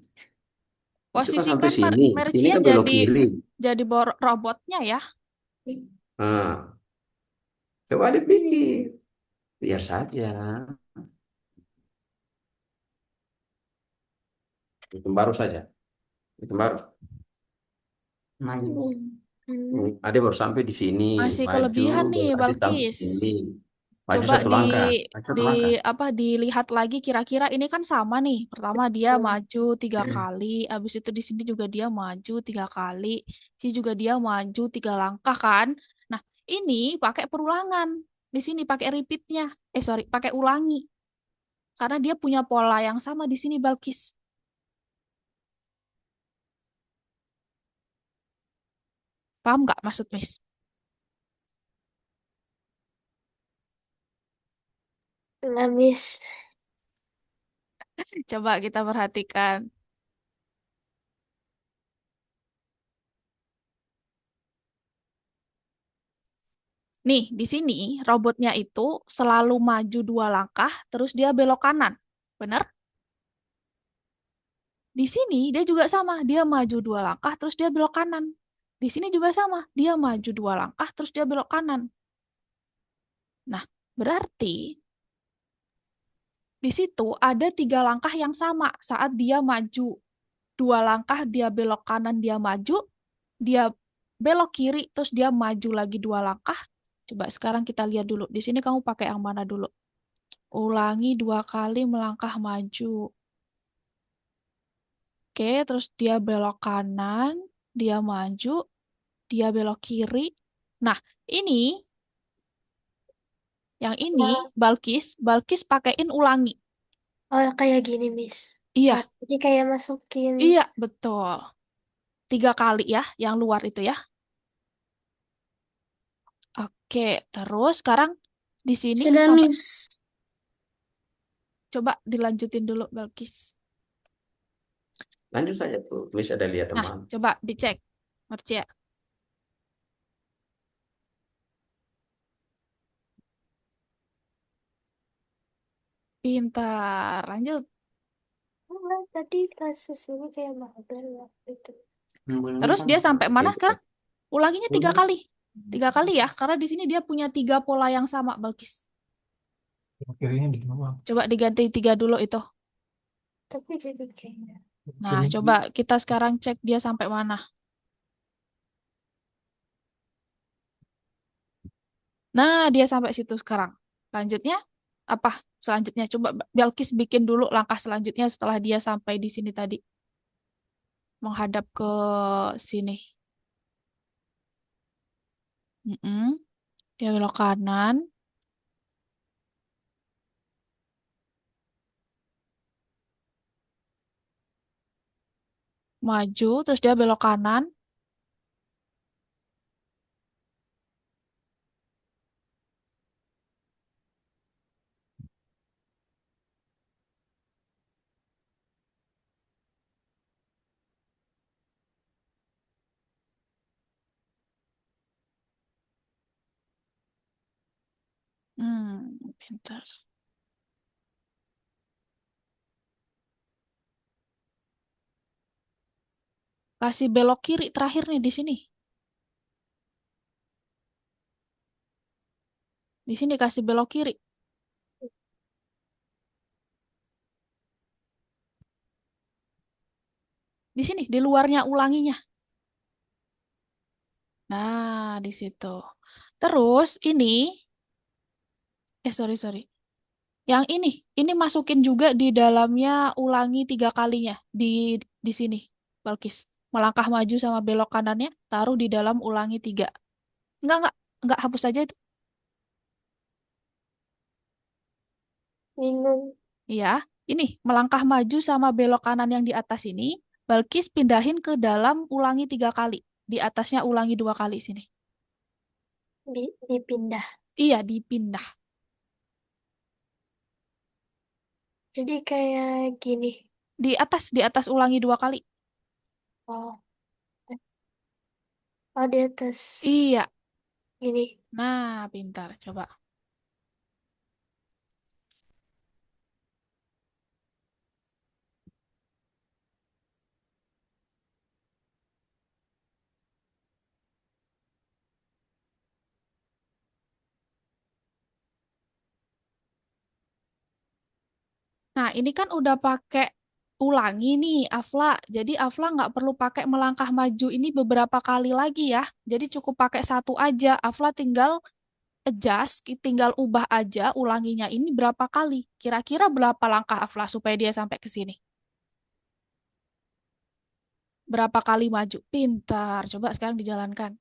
Itu kan sampai Posisikan sini. Ini Mercia kan belok kiri. jadi robotnya ya. Nah, coba dipikir. Biar saja. Itu baru saja. Itu baru. Maju. Ade baru sampai di sini. Masih Maju, kelebihan nih, baru Ade sampai Balkis. sini. Maju Coba satu langkah. Maju di satu langkah. apa dilihat lagi kira-kira ini kan sama nih. Pertama dia maju 3 kali, habis itu di sini juga dia maju 3 kali, sini juga dia maju 3 langkah kan. Nah ini pakai perulangan, di sini pakai repeatnya. Sorry, pakai ulangi karena dia punya pola yang sama di sini Balkis. Paham nggak maksud Miss? Nah, Miss. Coba kita perhatikan. Nih, di sini robotnya itu selalu maju 2 langkah, terus dia belok kanan. Benar? Di sini dia juga sama, dia maju 2 langkah, terus dia belok kanan. Di sini juga sama, dia maju 2 langkah, terus dia belok kanan. Nah, berarti di situ ada 3 langkah yang sama saat dia maju 2 langkah, dia belok kanan, dia maju, dia belok kiri, terus dia maju lagi 2 langkah. Coba sekarang kita lihat dulu. Di sini kamu pakai yang mana dulu? Ulangi 2 kali melangkah maju. Oke, terus dia belok kanan, dia maju, dia belok kiri. Nah, ini, yang ini, Balkis pakein ulangi. Oh, kayak gini, Miss. Iya, Jadi kayak masukin. iya, betul. 3 kali ya, yang luar itu ya. Oke, terus sekarang di sini Sudah, sampai, Miss. coba dilanjutin dulu, Balkis. Lanjut saja tuh. Miss ada lihat Nah, teman. coba dicek. Mercia. Pintar. Lanjut. Enggak, tadi pas sini kayak mau belok itu. Terus dia sampai mana sekarang? Ulanginya 3 kali. 3 kali ya, karena di sini dia punya 3 pola yang sama, Balkis. Kirinya di bawah. Coba diganti 3 dulu itu. Tapi jadi kayak. Nah, coba kita sekarang cek dia sampai mana. Nah, dia sampai situ sekarang. Lanjutnya, apa selanjutnya? Coba Balkis bikin dulu langkah selanjutnya setelah dia sampai di sini tadi. Menghadap ke sini. Mm-mm. Dia belok kanan. Maju, terus dia belok kanan. Pintar. Kasih belok kiri terakhir nih di sini. Di sini kasih belok kiri. Di sini, di luarnya ulanginya. Nah, di situ. Terus sorry, sorry. Yang ini masukin juga di dalamnya ulangi 3 kalinya di sini, Balkis. Melangkah maju sama belok kanannya, taruh di dalam ulangi 3. Enggak, hapus aja itu. Minum. Iya, ini melangkah maju sama belok kanan yang di atas ini, Balkis pindahin ke dalam ulangi 3 kali. Di atasnya ulangi 2 kali sini. Dipindah. Iya, dipindah. Jadi kayak gini. Di atas ulangi 2 kali. Oh, oh di atas. Iya. Gini. Nah, pintar. Coba. Nah, ini kan udah pakai ulangi nih, Afla. Jadi Afla nggak perlu pakai melangkah maju ini beberapa kali lagi ya. Jadi cukup pakai satu aja. Afla tinggal adjust, tinggal ubah aja ulanginya ini berapa kali. Kira-kira berapa langkah Afla supaya dia sampai ke sini? Berapa kali maju? Pintar. Coba sekarang dijalankan.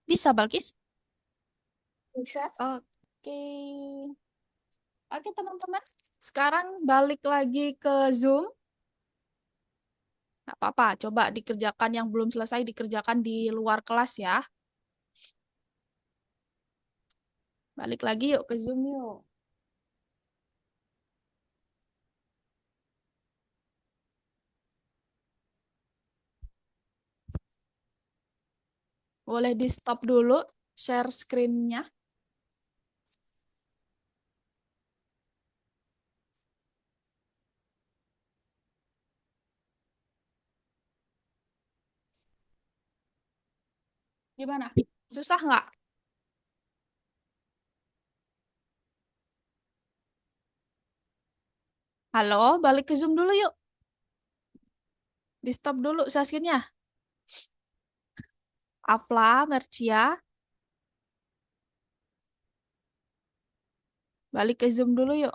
Bisa, Balkis? Bisa. Oke. Oke, teman-teman. Sekarang balik lagi ke Zoom. Nggak apa-apa, coba dikerjakan yang belum selesai, dikerjakan di luar kelas ya. Balik lagi yuk ke Zoom yuk. Boleh di stop dulu share screen-nya. Gimana? Susah nggak? Halo, balik ke Zoom dulu yuk. Di stop dulu share screen-nya. Afla, Mercia, balik ke Zoom dulu yuk.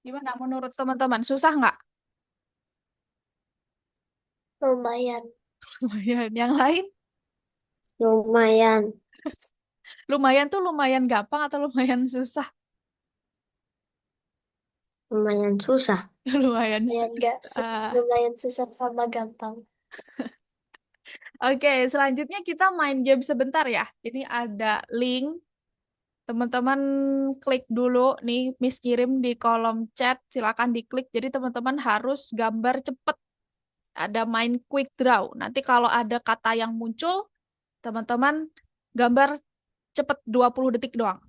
Gimana menurut teman-teman? Susah nggak? Lumayan. Lumayan. Yang lain? Lumayan. Lumayan tuh lumayan gampang atau lumayan susah? Lumayan susah. Lumayan Lumayan gak, susah. lumayan susah sama gampang. Oke, selanjutnya kita main game sebentar ya. Ini ada link. Teman-teman klik dulu nih, Miss kirim di kolom chat, silakan diklik. Jadi teman-teman harus gambar cepet. Ada main quick draw. Nanti kalau ada kata yang muncul, teman-teman gambar cepet 20 detik doang.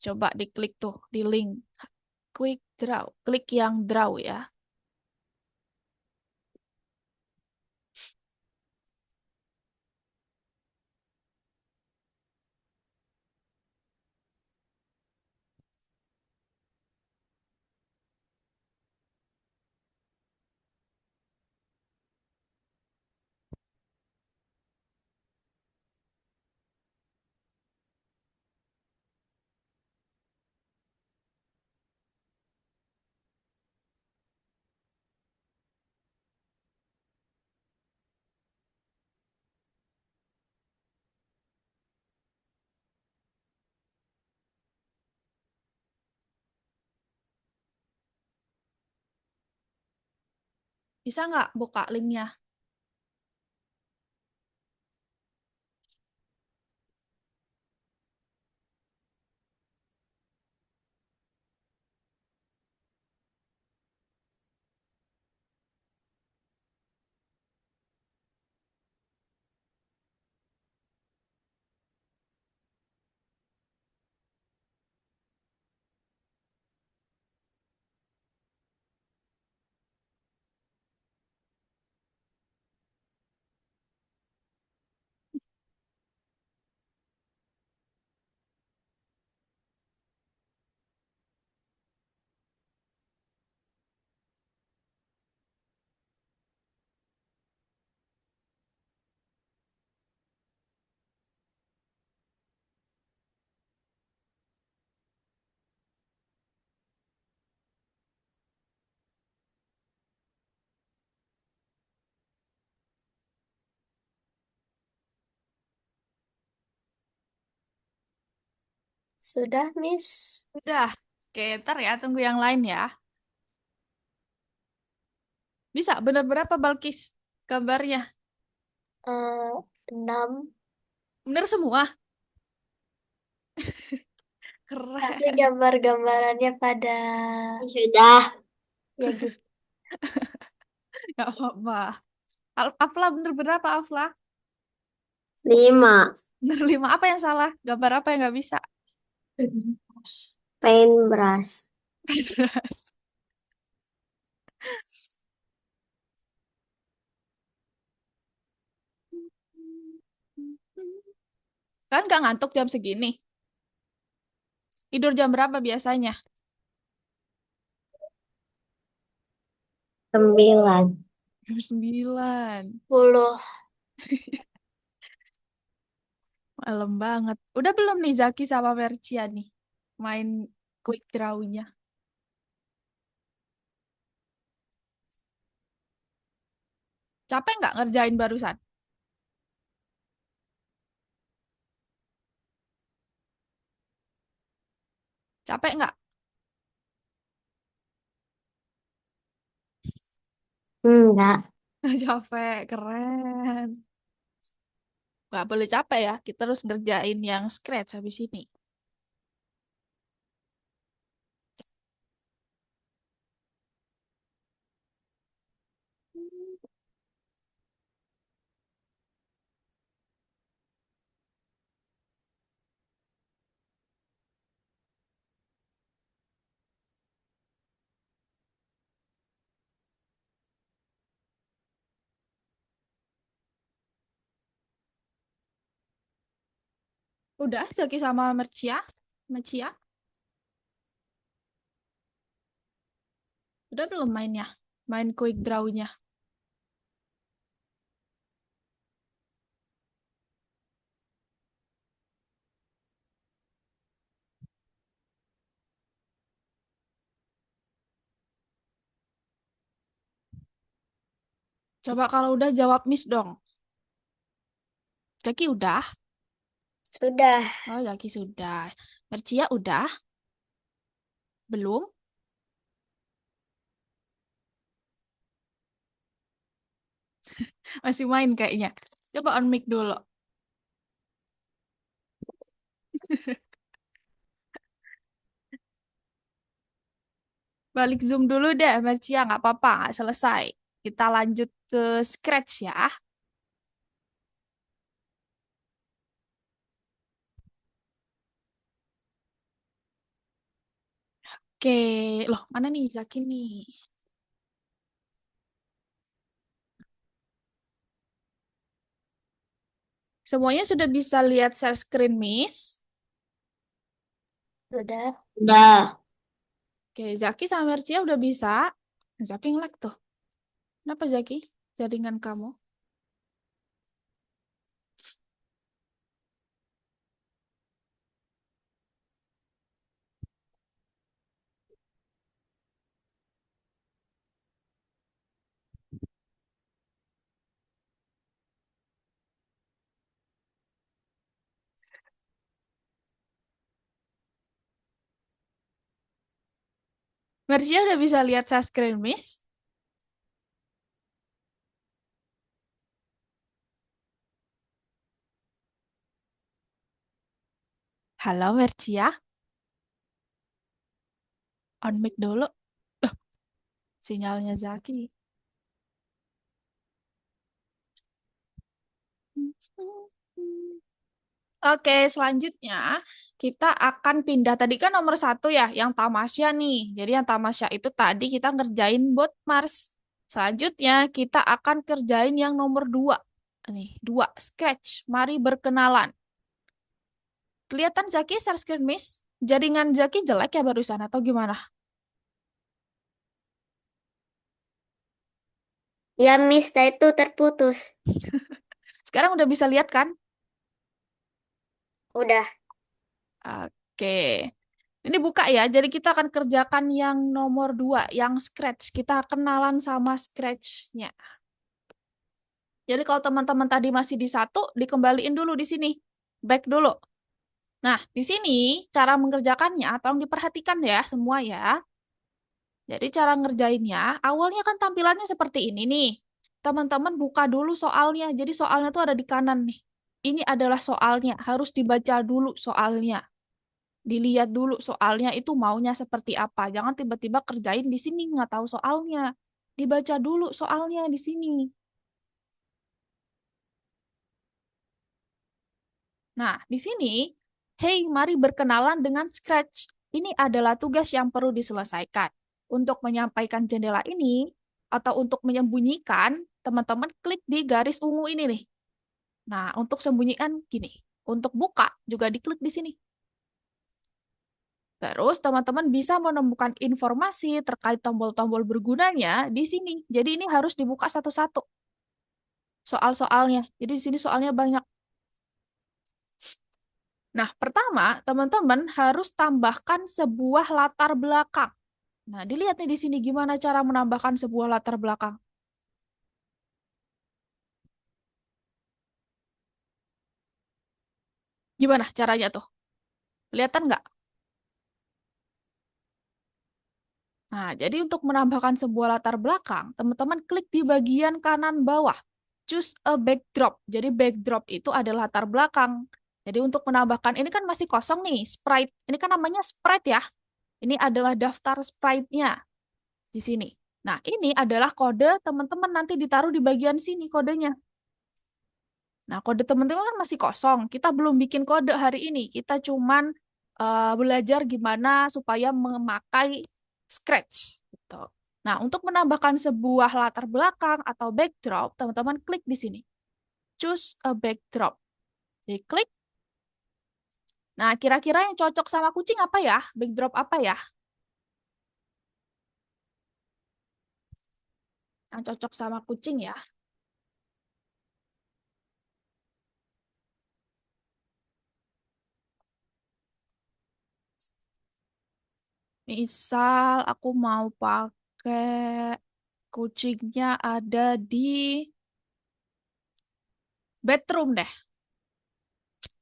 Coba diklik tuh di link quick draw. Klik yang draw ya. Bisa nggak buka linknya? Sudah, Miss. Udah. Oke, ntar ya, tunggu yang lain ya. Bisa, bener berapa Balkis gambarnya? 6. Bener semua? Tapi Keren. gambar-gambarannya pada sudah. Ya gitu. Gak apa-apa. Afla bener berapa Afla? 5. Bener 5. Apa yang salah? Gambar apa yang nggak bisa? Paintbrush. Kan nggak ngantuk jam segini? Tidur jam berapa biasanya? 9. Jam 9. 10. Malam banget. Udah belum nih Zaki sama Mercia nih? Main quick draw-nya. Capek nggak ngerjain barusan? Capek nggak? Enggak. Capek, keren. Nggak boleh capek ya. Kita harus ngerjain yang scratch habis ini. Udah, Zaki sama Mercia? Mercia? Udah belum mainnya? Main quick draw-nya. Coba kalau udah jawab Miss dong. Zaki udah? Sudah. Oh, Zaki sudah. Mercia udah? Belum? Masih main kayaknya. Coba on mic dulu. Balik Zoom dulu deh, Mercia. Nggak apa-apa, nggak selesai. Kita lanjut ke Scratch ya. Oke, loh mana nih Zaki nih? Semuanya sudah bisa lihat share screen, Miss? Sudah. Sudah. Oke, Zaki sama Mercia udah bisa. Zaki nge-lag tuh. Kenapa Zaki? Jaringan kamu. Mercia udah bisa lihat share screen, Miss? Halo Mercia, on mic dulu. Loh, sinyalnya Zaki. Oke, selanjutnya kita akan pindah. Tadi kan nomor 1 ya, yang Tamasya nih. Jadi yang Tamasya itu tadi kita ngerjain bot Mars. Selanjutnya kita akan kerjain yang nomor 2. Nih, 2, Scratch. Mari berkenalan. Kelihatan Zaki share screen, Miss? Jaringan Zaki jelek ya barusan atau gimana? Ya, Miss, itu terputus. Sekarang udah bisa lihat kan? Udah. Oke. Ini buka ya, jadi kita akan kerjakan yang nomor 2, yang Scratch. Kita kenalan sama Scratch-nya. Jadi kalau teman-teman tadi masih di 1, dikembaliin dulu di sini. Back dulu. Nah, di sini cara mengerjakannya, tolong diperhatikan ya semua ya. Jadi cara ngerjainnya, awalnya kan tampilannya seperti ini nih. Teman-teman buka dulu soalnya. Jadi soalnya tuh ada di kanan nih. Ini adalah soalnya, harus dibaca dulu soalnya. Dilihat dulu soalnya itu maunya seperti apa. Jangan tiba-tiba kerjain di sini nggak tahu soalnya. Dibaca dulu soalnya di sini. Nah, di sini, hey, mari berkenalan dengan Scratch. Ini adalah tugas yang perlu diselesaikan. Untuk menyampaikan jendela ini, atau untuk menyembunyikan, teman-teman klik di garis ungu ini nih. Nah, untuk sembunyikan gini. Untuk buka, juga diklik di sini. Terus, teman-teman bisa menemukan informasi terkait tombol-tombol bergunanya di sini. Jadi, ini harus dibuka satu-satu. Soal-soalnya. Jadi, di sini soalnya banyak. Nah, pertama, teman-teman harus tambahkan sebuah latar belakang. Nah, dilihat nih di sini gimana cara menambahkan sebuah latar belakang. Gimana caranya tuh? Kelihatan nggak? Nah, jadi untuk menambahkan sebuah latar belakang, teman-teman klik di bagian kanan bawah. Choose a backdrop. Jadi backdrop itu adalah latar belakang. Jadi untuk menambahkan, ini kan masih kosong nih, sprite. Ini kan namanya sprite ya. Ini adalah daftar sprite-nya di sini. Nah, ini adalah kode teman-teman nanti ditaruh di bagian sini kodenya. Nah, kode teman-teman kan masih kosong. Kita belum bikin kode hari ini. Kita cuman belajar gimana supaya memakai Scratch. Gitu. Nah, untuk menambahkan sebuah latar belakang atau backdrop, teman-teman klik di sini. Choose a backdrop. Diklik. Nah, kira-kira yang cocok sama kucing apa ya? Backdrop apa ya? Yang cocok sama kucing ya. Misal aku mau pakai kucingnya ada di bedroom deh.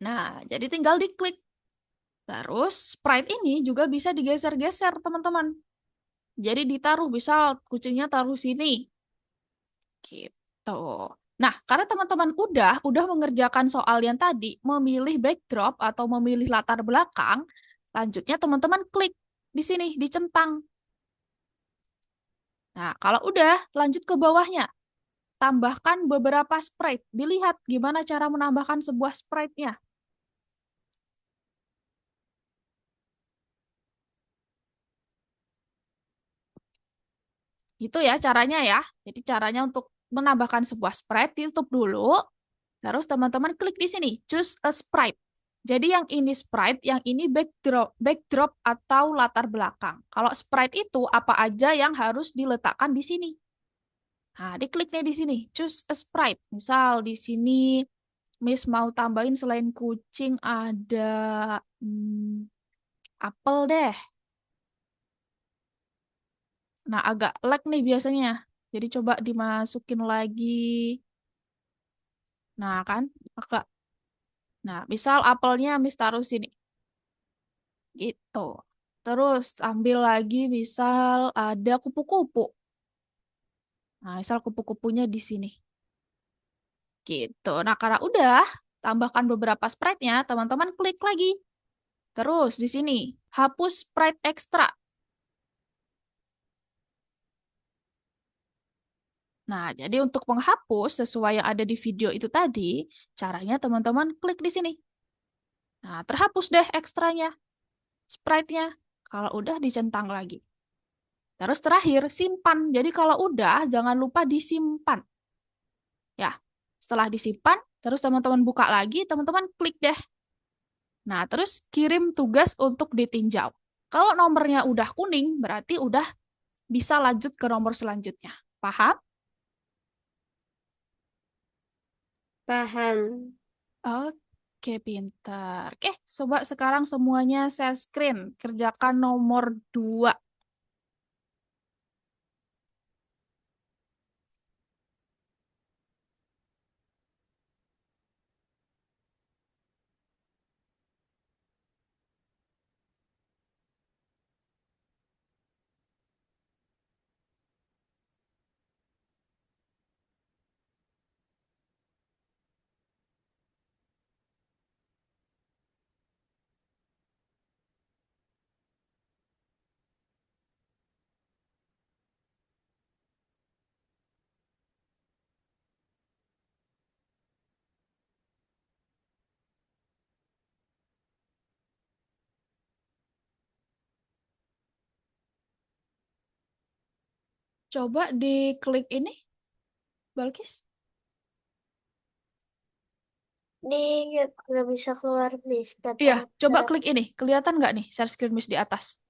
Nah, jadi tinggal diklik. Terus sprite ini juga bisa digeser-geser, teman-teman. Jadi ditaruh, misal kucingnya taruh sini. Gitu. Nah, karena teman-teman udah mengerjakan soal yang tadi, memilih backdrop atau memilih latar belakang, lanjutnya teman-teman klik di sini, dicentang. Nah, kalau udah, lanjut ke bawahnya. Tambahkan beberapa sprite. Dilihat gimana cara menambahkan sebuah sprite-nya. Itu ya caranya ya. Jadi caranya untuk menambahkan sebuah sprite, ditutup dulu. Terus teman-teman klik di sini, choose a sprite. Jadi yang ini sprite, yang ini backdrop atau latar belakang. Kalau sprite itu apa aja yang harus diletakkan di sini. Nah, diklik nih di sini, choose a sprite. Misal di sini Miss mau tambahin selain kucing ada apel deh. Nah, agak lag nih biasanya. Jadi coba dimasukin lagi. Nah, kan agak. Nah, misal apelnya Miss taruh sini. Gitu. Terus ambil lagi misal ada kupu-kupu. Nah, misal kupu-kupunya di sini. Gitu. Nah, karena udah tambahkan beberapa sprite-nya, teman-teman klik lagi. Terus di sini, hapus sprite ekstra. Nah, jadi untuk menghapus sesuai yang ada di video itu tadi, caranya teman-teman klik di sini. Nah, terhapus deh ekstranya, sprite-nya. Kalau udah dicentang lagi. Terus terakhir, simpan. Jadi kalau udah, jangan lupa disimpan. Ya, setelah disimpan, terus teman-teman buka lagi, teman-teman klik deh. Nah, terus kirim tugas untuk ditinjau. Kalau nomornya udah kuning, berarti udah bisa lanjut ke nomor selanjutnya. Paham? Paham. Oke, pintar. Oke, coba sekarang semuanya share screen. Kerjakan nomor 2. Coba diklik ini, Balkis. Di nggak bisa keluar Miss Iya, kata coba klik ini. Kelihatan nggak nih share screen Miss di atas?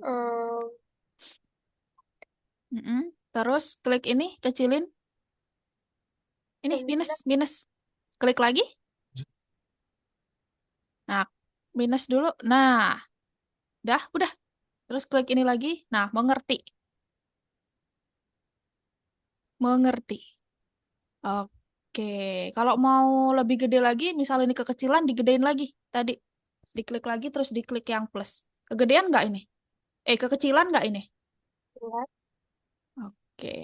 eh, Mm-mm. Terus klik ini, kecilin. Ini minus, minus. Klik lagi. Nah, minus dulu. Nah, udah. Terus klik ini lagi. Nah, mengerti. Mengerti. Oke, kalau mau lebih gede lagi, misalnya ini kekecilan, digedein lagi. Tadi diklik lagi, terus diklik yang plus. Kegedean nggak ini? Kekecilan nggak ini? Enggak. Oke.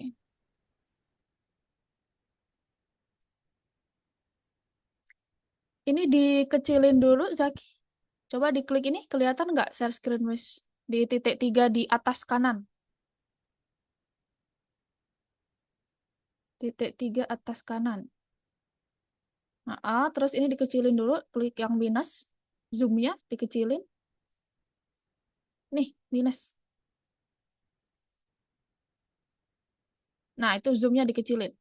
Ini dikecilin dulu, Zaki. Coba diklik ini, kelihatan nggak share screen, Miss? Di titik 3 di atas kanan. Titik 3 atas kanan. Nah, terus ini dikecilin dulu, klik yang minus. Zoom-nya dikecilin. Nih, minus. Nah, itu zoom-nya dikecilin.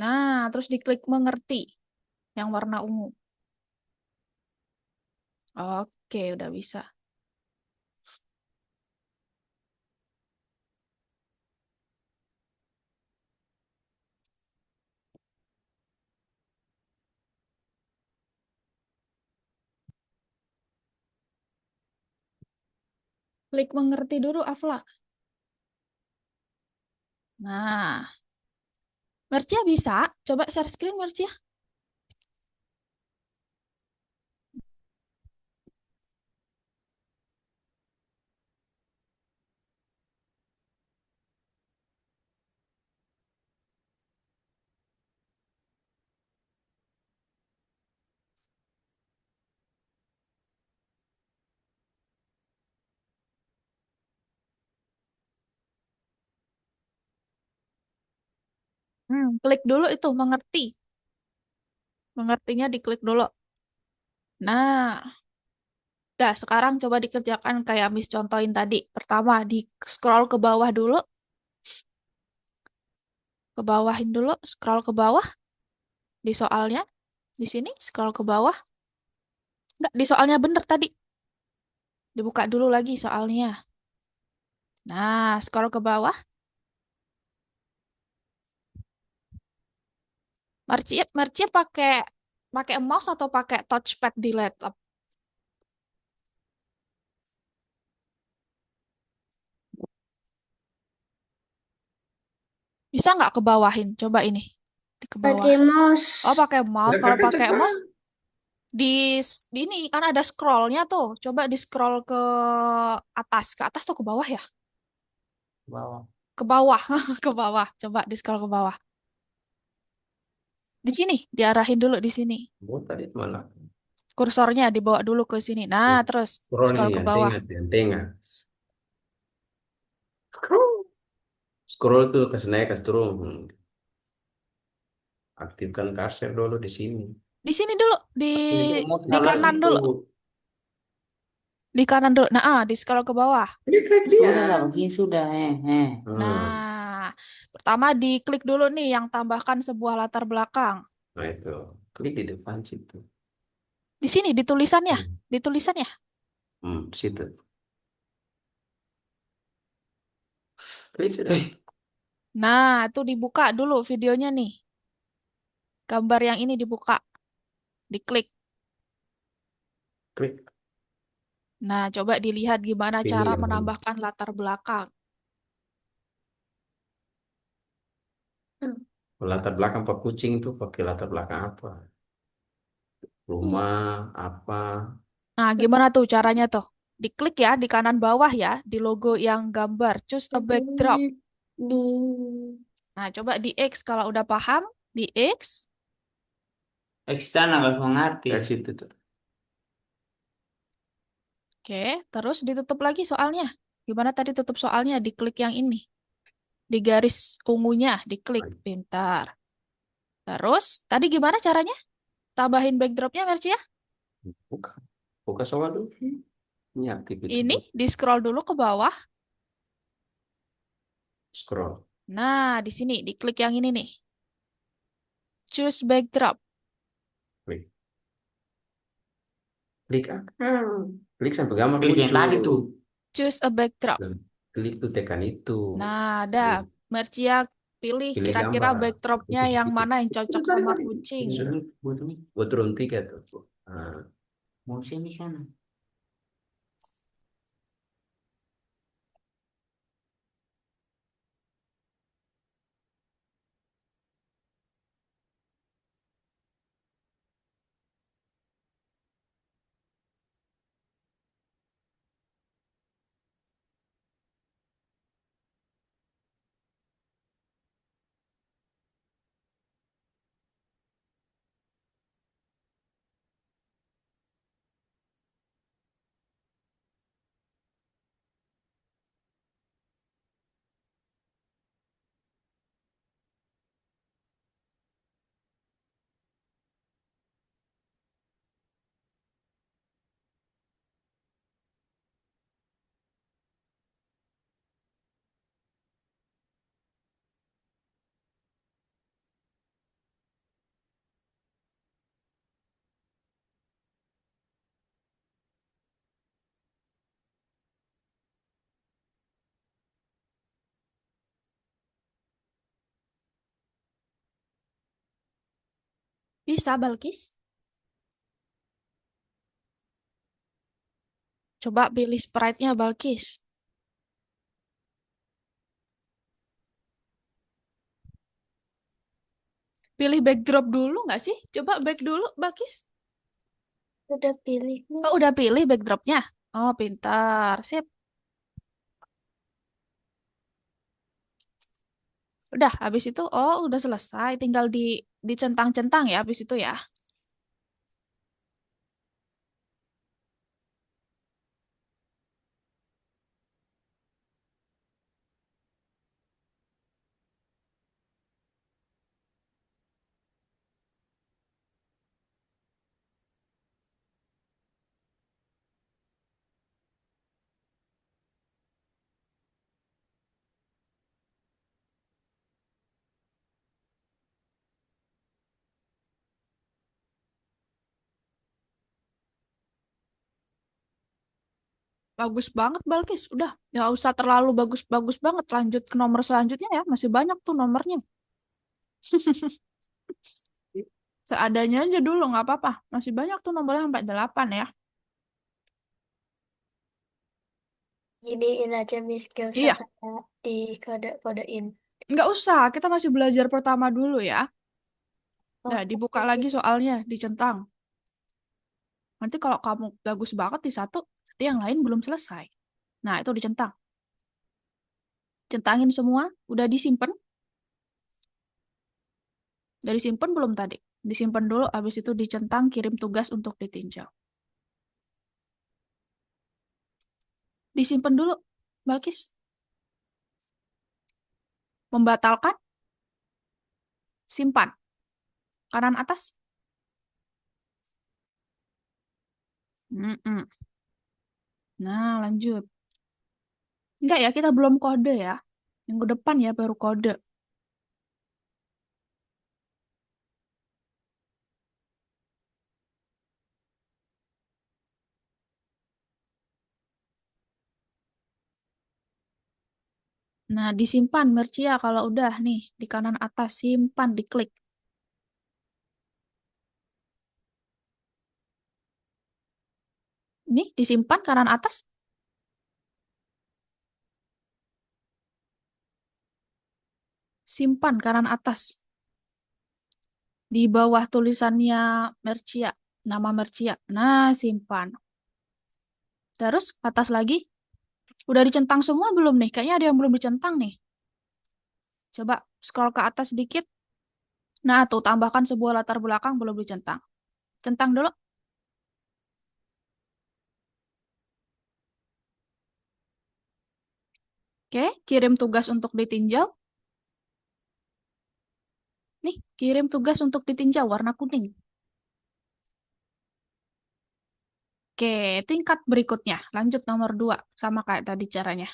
Nah, terus diklik mengerti. Yang warna ungu. Oke, udah bisa. Klik mengerti dulu, Afla. Nah, Mercia bisa. Coba share screen, Mercia. Klik dulu itu, mengerti. Mengertinya diklik dulu. Nah, udah sekarang coba dikerjakan kayak Miss contohin tadi. Pertama, di scroll ke bawah dulu. Ke bawahin dulu, scroll ke bawah. Di soalnya, di sini, scroll ke bawah. Enggak, di soalnya bener tadi. Dibuka dulu lagi soalnya. Nah, scroll ke bawah. Marcia pakai pakai mouse atau pakai touchpad di laptop? Bisa nggak ke bawahin? Coba ini. Ke bawah. pakai mouse. Oh, pakai mouse. Kalau pakai mouse di ini kan ada scrollnya tuh. Coba di scroll ke atas. Ke atas tuh ke bawah ya? Bawah. Ke bawah. Ke bawah. Coba di scroll ke bawah. Di sini, diarahin dulu di sini. Oh, tadi mana? Kursornya dibawa dulu ke sini. Nah, terus Scroll scroll nih, ke yang bawah. tengah, yang tengah. Scroll. Scroll tuh ke naik, ke turun. Aktifkan cursor dulu di sini. Di sini dulu, Ini tuh mau di salah kanan situ. dulu. Di kanan dulu. Nah, di scroll ke bawah. Klik dia. Sudah lah, begini sudah. Hmm. Nah, pertama diklik dulu nih yang tambahkan sebuah latar belakang. Nah itu, klik di depan situ. Di sini, di tulisannya. Hmm. Di tulisannya. Situ. Klik sudah. Nah, itu dibuka dulu videonya nih. Gambar yang ini dibuka. Diklik. Klik Nah, coba dilihat gimana sini cara yang mana? menambahkan latar belakang. Latar belakang Pak Kucing itu pakai latar belakang apa? Rumah apa? Nah, gimana tuh caranya tuh? Diklik ya di kanan bawah ya, di logo yang gambar. Choose a backdrop. Di Nah, coba di X kalau udah paham. Di X. Sana harus mengerti. Dari situ tuh. Oke, terus ditutup lagi soalnya. Gimana tadi tutup soalnya? Diklik yang ini. Di garis ungunya, diklik. Pintar. Terus, tadi gimana caranya? Tambahin backdropnya, Mercia? Buka. Buka soal dulu. Ini aktif itu. Ini, di scroll dulu ke bawah. Scroll. Nah, di sini, diklik yang ini nih. Choose backdrop. Klik. Klik ah. Klik sampai gambar Klik yang muncul. tadi tuh. Choose a backdrop. Klik tuh tekan itu. Nah, ada. Mercia pilih Pilih kira-kira gambar. backdropnya yang mana yang cocok sama kucing. Buat ini. Buat turun 3 tuh. Nah, Mau sini sana. Bisa, Balkis? Coba pilih sprite-nya, Balkis. Pilih backdrop dulu nggak sih? Coba back dulu, Balkis. Udah pilih, Oh, Miss. udah pilih backdropnya? Oh, pintar. Sip. Udah, habis itu, oh, udah selesai. Tinggal dicentang-centang ya, habis itu ya. Bagus banget, Balkis. Udah, nggak usah terlalu bagus-bagus banget. Lanjut ke nomor selanjutnya ya. Masih banyak tuh nomornya. Seadanya aja dulu, nggak apa-apa. Masih banyak tuh nomornya sampai 8 ya. Giniin aja, Miss. Gak usah Iya, kayak di kode-kodein. nggak usah. Kita masih belajar pertama dulu ya. Nah, Oh, dibuka lagi soalnya, dicentang. Nanti kalau kamu bagus banget di satu, nanti yang lain belum selesai. Nah, itu dicentang. Centangin semua, udah disimpan. Udah disimpan belum tadi? Disimpan dulu, habis itu dicentang, kirim tugas untuk ditinjau. Disimpan dulu, Balkis. Membatalkan, simpan. Kanan atas. Mm-mm. Nah, lanjut. Enggak ya, kita belum kode ya. Minggu depan ya baru kode. Nah, disimpan Mercia kalau udah nih di kanan atas simpan diklik. Nih disimpan kanan atas. Simpan kanan atas. Di bawah tulisannya Mercia, nama Mercia. Nah, simpan. Terus atas lagi. Udah dicentang semua belum nih? Kayaknya ada yang belum dicentang nih. Coba scroll ke atas sedikit. Nah, tuh tambahkan sebuah latar belakang belum dicentang. Centang dulu. Oke, kirim tugas untuk ditinjau. Nih, kirim tugas untuk ditinjau warna kuning. Oke, tingkat berikutnya. Lanjut nomor 2. Sama kayak tadi caranya.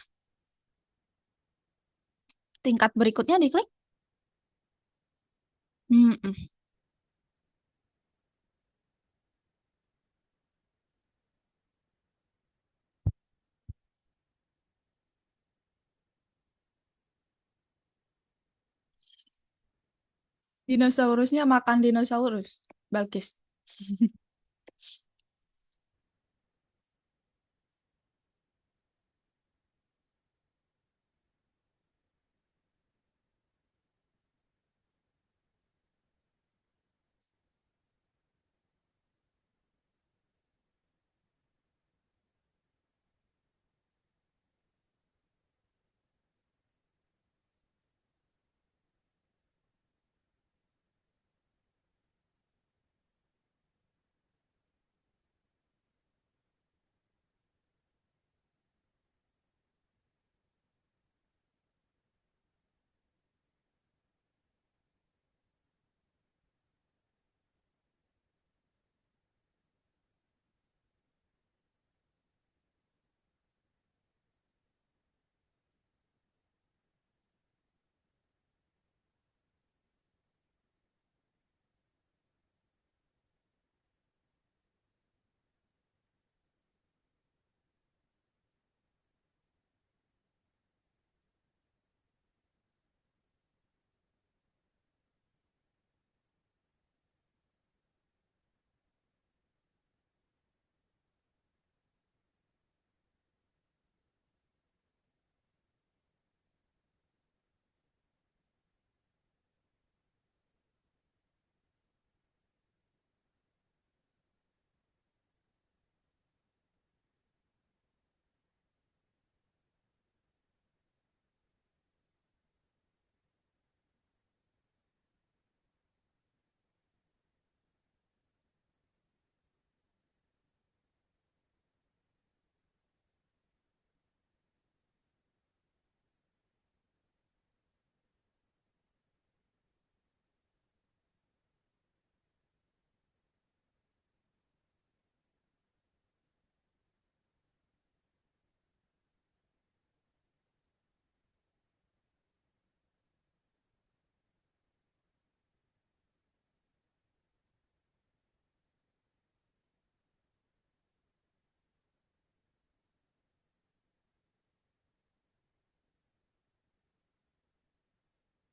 Tingkat berikutnya diklik. Mm-mm. Dinosaurusnya makan dinosaurus, Balkis.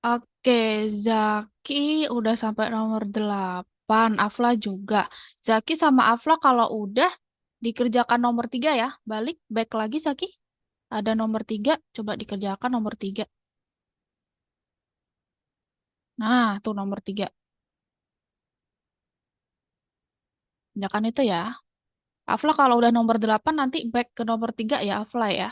Oke, Zaki udah sampai nomor 8. Afla juga. Zaki sama Afla kalau udah dikerjakan nomor 3 ya. Balik, back lagi Zaki. Ada nomor 3, coba dikerjakan nomor 3. Nah, tuh nomor 3. Kerjakan itu ya. Afla kalau udah nomor 8 nanti back ke nomor 3 ya Afla ya.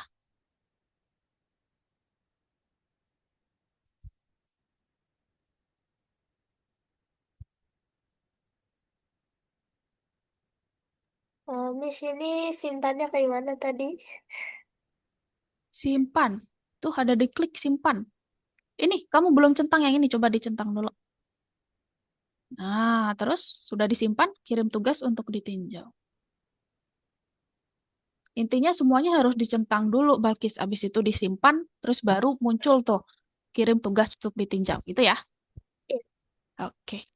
Miss ini simpannya kayak mana tadi? Simpan. Tuh ada diklik simpan. Ini kamu belum centang yang ini, coba dicentang dulu. Nah, terus sudah disimpan, kirim tugas untuk ditinjau. Intinya semuanya harus dicentang dulu, Balkis. Abis itu disimpan, terus baru muncul tuh. Kirim tugas untuk ditinjau. Itu ya? Iya. Oke.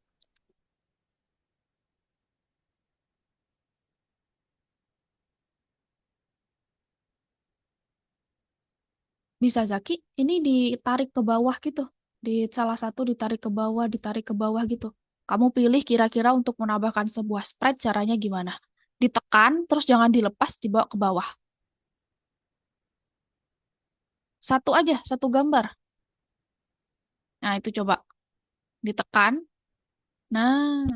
Bisa, Zaki. Ini ditarik ke bawah gitu. Di salah satu ditarik ke bawah gitu. Kamu pilih kira-kira untuk menambahkan sebuah spread caranya gimana. Ditekan, terus jangan dilepas, dibawa ke bawah. Satu aja, satu gambar. Nah, itu coba. Ditekan. Nah,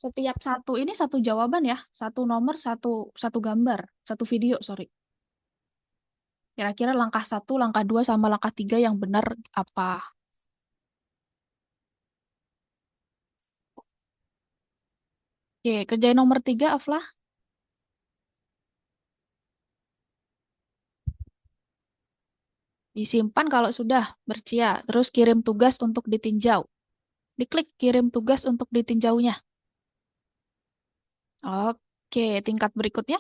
setiap satu ini satu jawaban ya. Satu nomor, satu satu gambar. Satu video, sorry. Kira-kira langkah 1, langkah 2, sama langkah 3 yang benar apa? Oke, kerjain nomor 3, Aflah. Disimpan kalau sudah bercia. Terus kirim tugas untuk ditinjau. Diklik kirim tugas untuk ditinjaunya. Oke, tingkat berikutnya.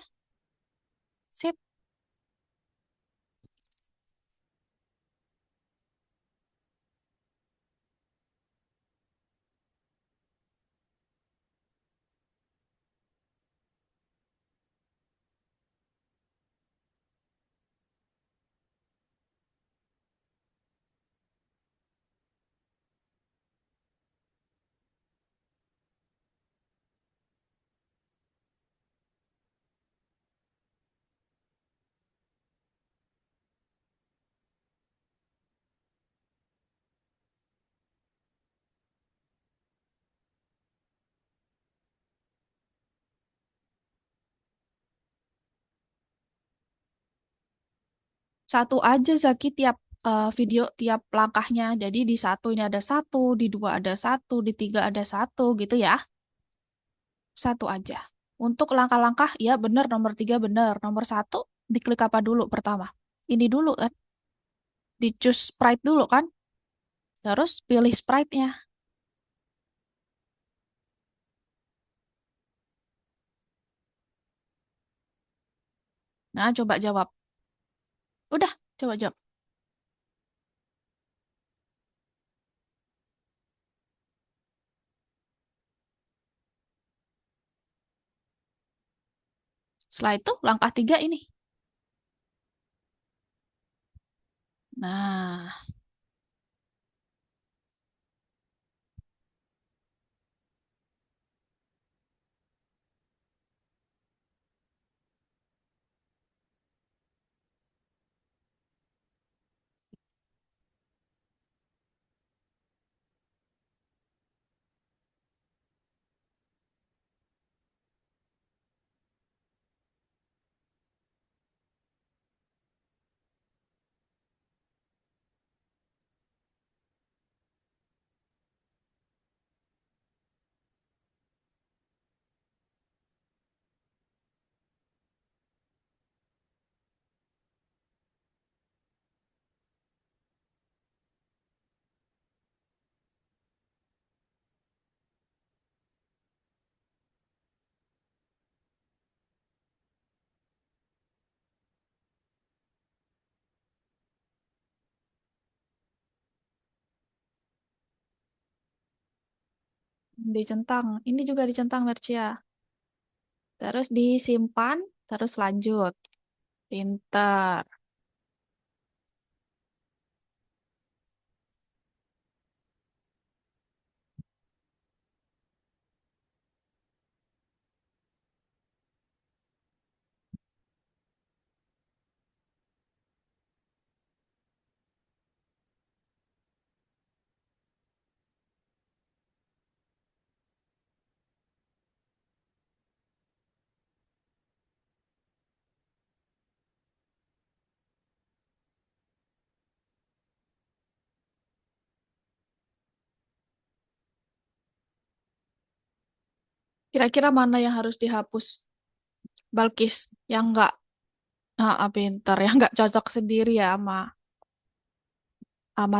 Sip. Satu aja Zaki tiap video tiap langkahnya. Jadi di satu ini ada satu, di dua ada satu, di tiga ada satu gitu ya. Satu aja. Untuk langkah-langkah, ya benar nomor tiga benar. Nomor satu, diklik apa dulu pertama? Ini dulu kan? Di choose sprite dulu kan? Terus pilih sprite-nya. Nah, coba jawab. Udah, coba jawab. Setelah itu, langkah tiga ini. Nah, dicentang. Ini juga dicentang, Mercia. Terus disimpan, terus lanjut. Pinter. Kira-kira mana yang harus dihapus? Balkis, yang nggak pinter, yang nggak cocok sendiri ya sama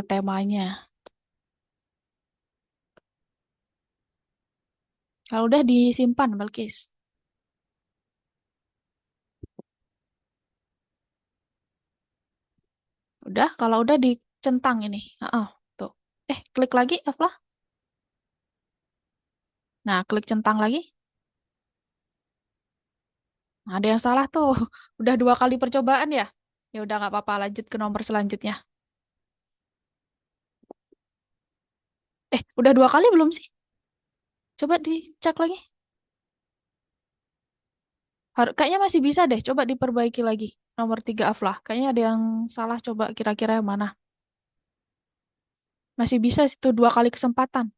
temanya. Kalau udah disimpan, Balkis. Udah, kalau udah dicentang ini. Tuh. Klik lagi, Aflah. Nah, klik centang lagi. Nah, ada yang salah tuh. Udah dua kali percobaan ya? Ya udah nggak apa-apa, lanjut ke nomor selanjutnya. Udah dua kali belum sih? Coba dicek lagi. Kayaknya masih bisa deh. Coba diperbaiki lagi. Nomor tiga Aflah. Kayaknya ada yang salah. Coba kira-kira yang mana? Masih bisa itu dua kali kesempatan.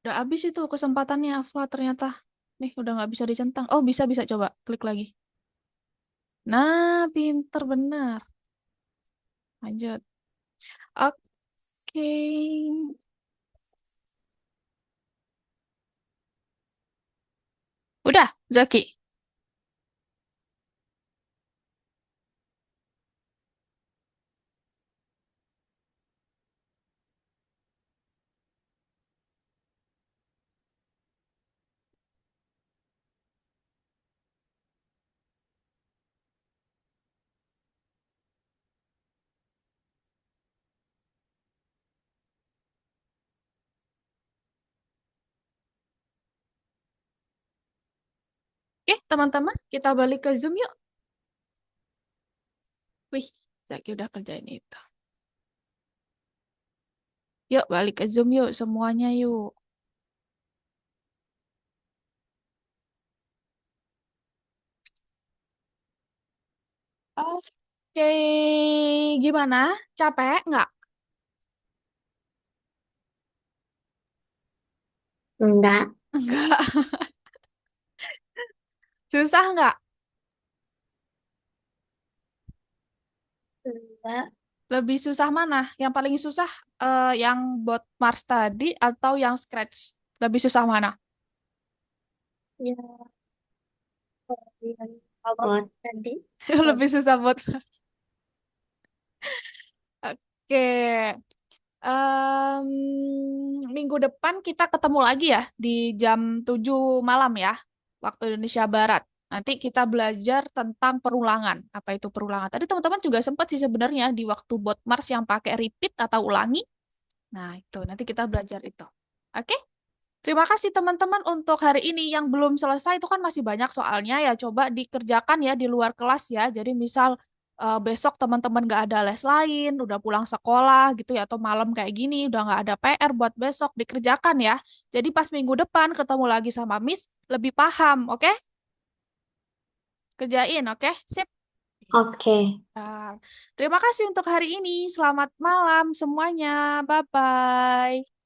Udah habis itu kesempatannya Aflah ternyata. Nih, udah nggak bisa dicentang. Oh, bisa-bisa. Coba klik lagi. Nah, pinter benar. Lanjut. Oke. Udah, Zaki. Oke, teman-teman, kita balik ke Zoom yuk. Wih, Zaki udah kerjain itu. Yuk, balik ke Zoom yuk, semuanya yuk. Oke, gimana? Capek nggak? Enggak. Enggak. Susah nggak? Enggak. Lebih susah mana? Yang paling susah yang bot Mars tadi atau yang Scratch? Lebih susah mana? Ya, yang robot tadi. Lebih susah buat. Oke. Em, minggu depan kita ketemu lagi ya di jam 7 malam ya, waktu Indonesia Barat. Nanti kita belajar tentang perulangan. Apa itu perulangan? Tadi teman-teman juga sempat sih sebenarnya di waktu bot Mars yang pakai repeat atau ulangi. Nah, itu nanti kita belajar itu. Oke? Terima kasih teman-teman untuk hari ini. Yang belum selesai itu kan masih banyak soalnya ya. Coba dikerjakan ya di luar kelas ya. Jadi misal besok teman-teman nggak ada les lain, udah pulang sekolah gitu ya, atau malam kayak gini, udah nggak ada PR buat besok, dikerjakan ya. Jadi pas minggu depan ketemu lagi sama Miss, lebih paham, oke? Kerjain, oke? Sip. Oke. Bentar. Terima kasih untuk hari ini. Selamat malam semuanya. Bye-bye.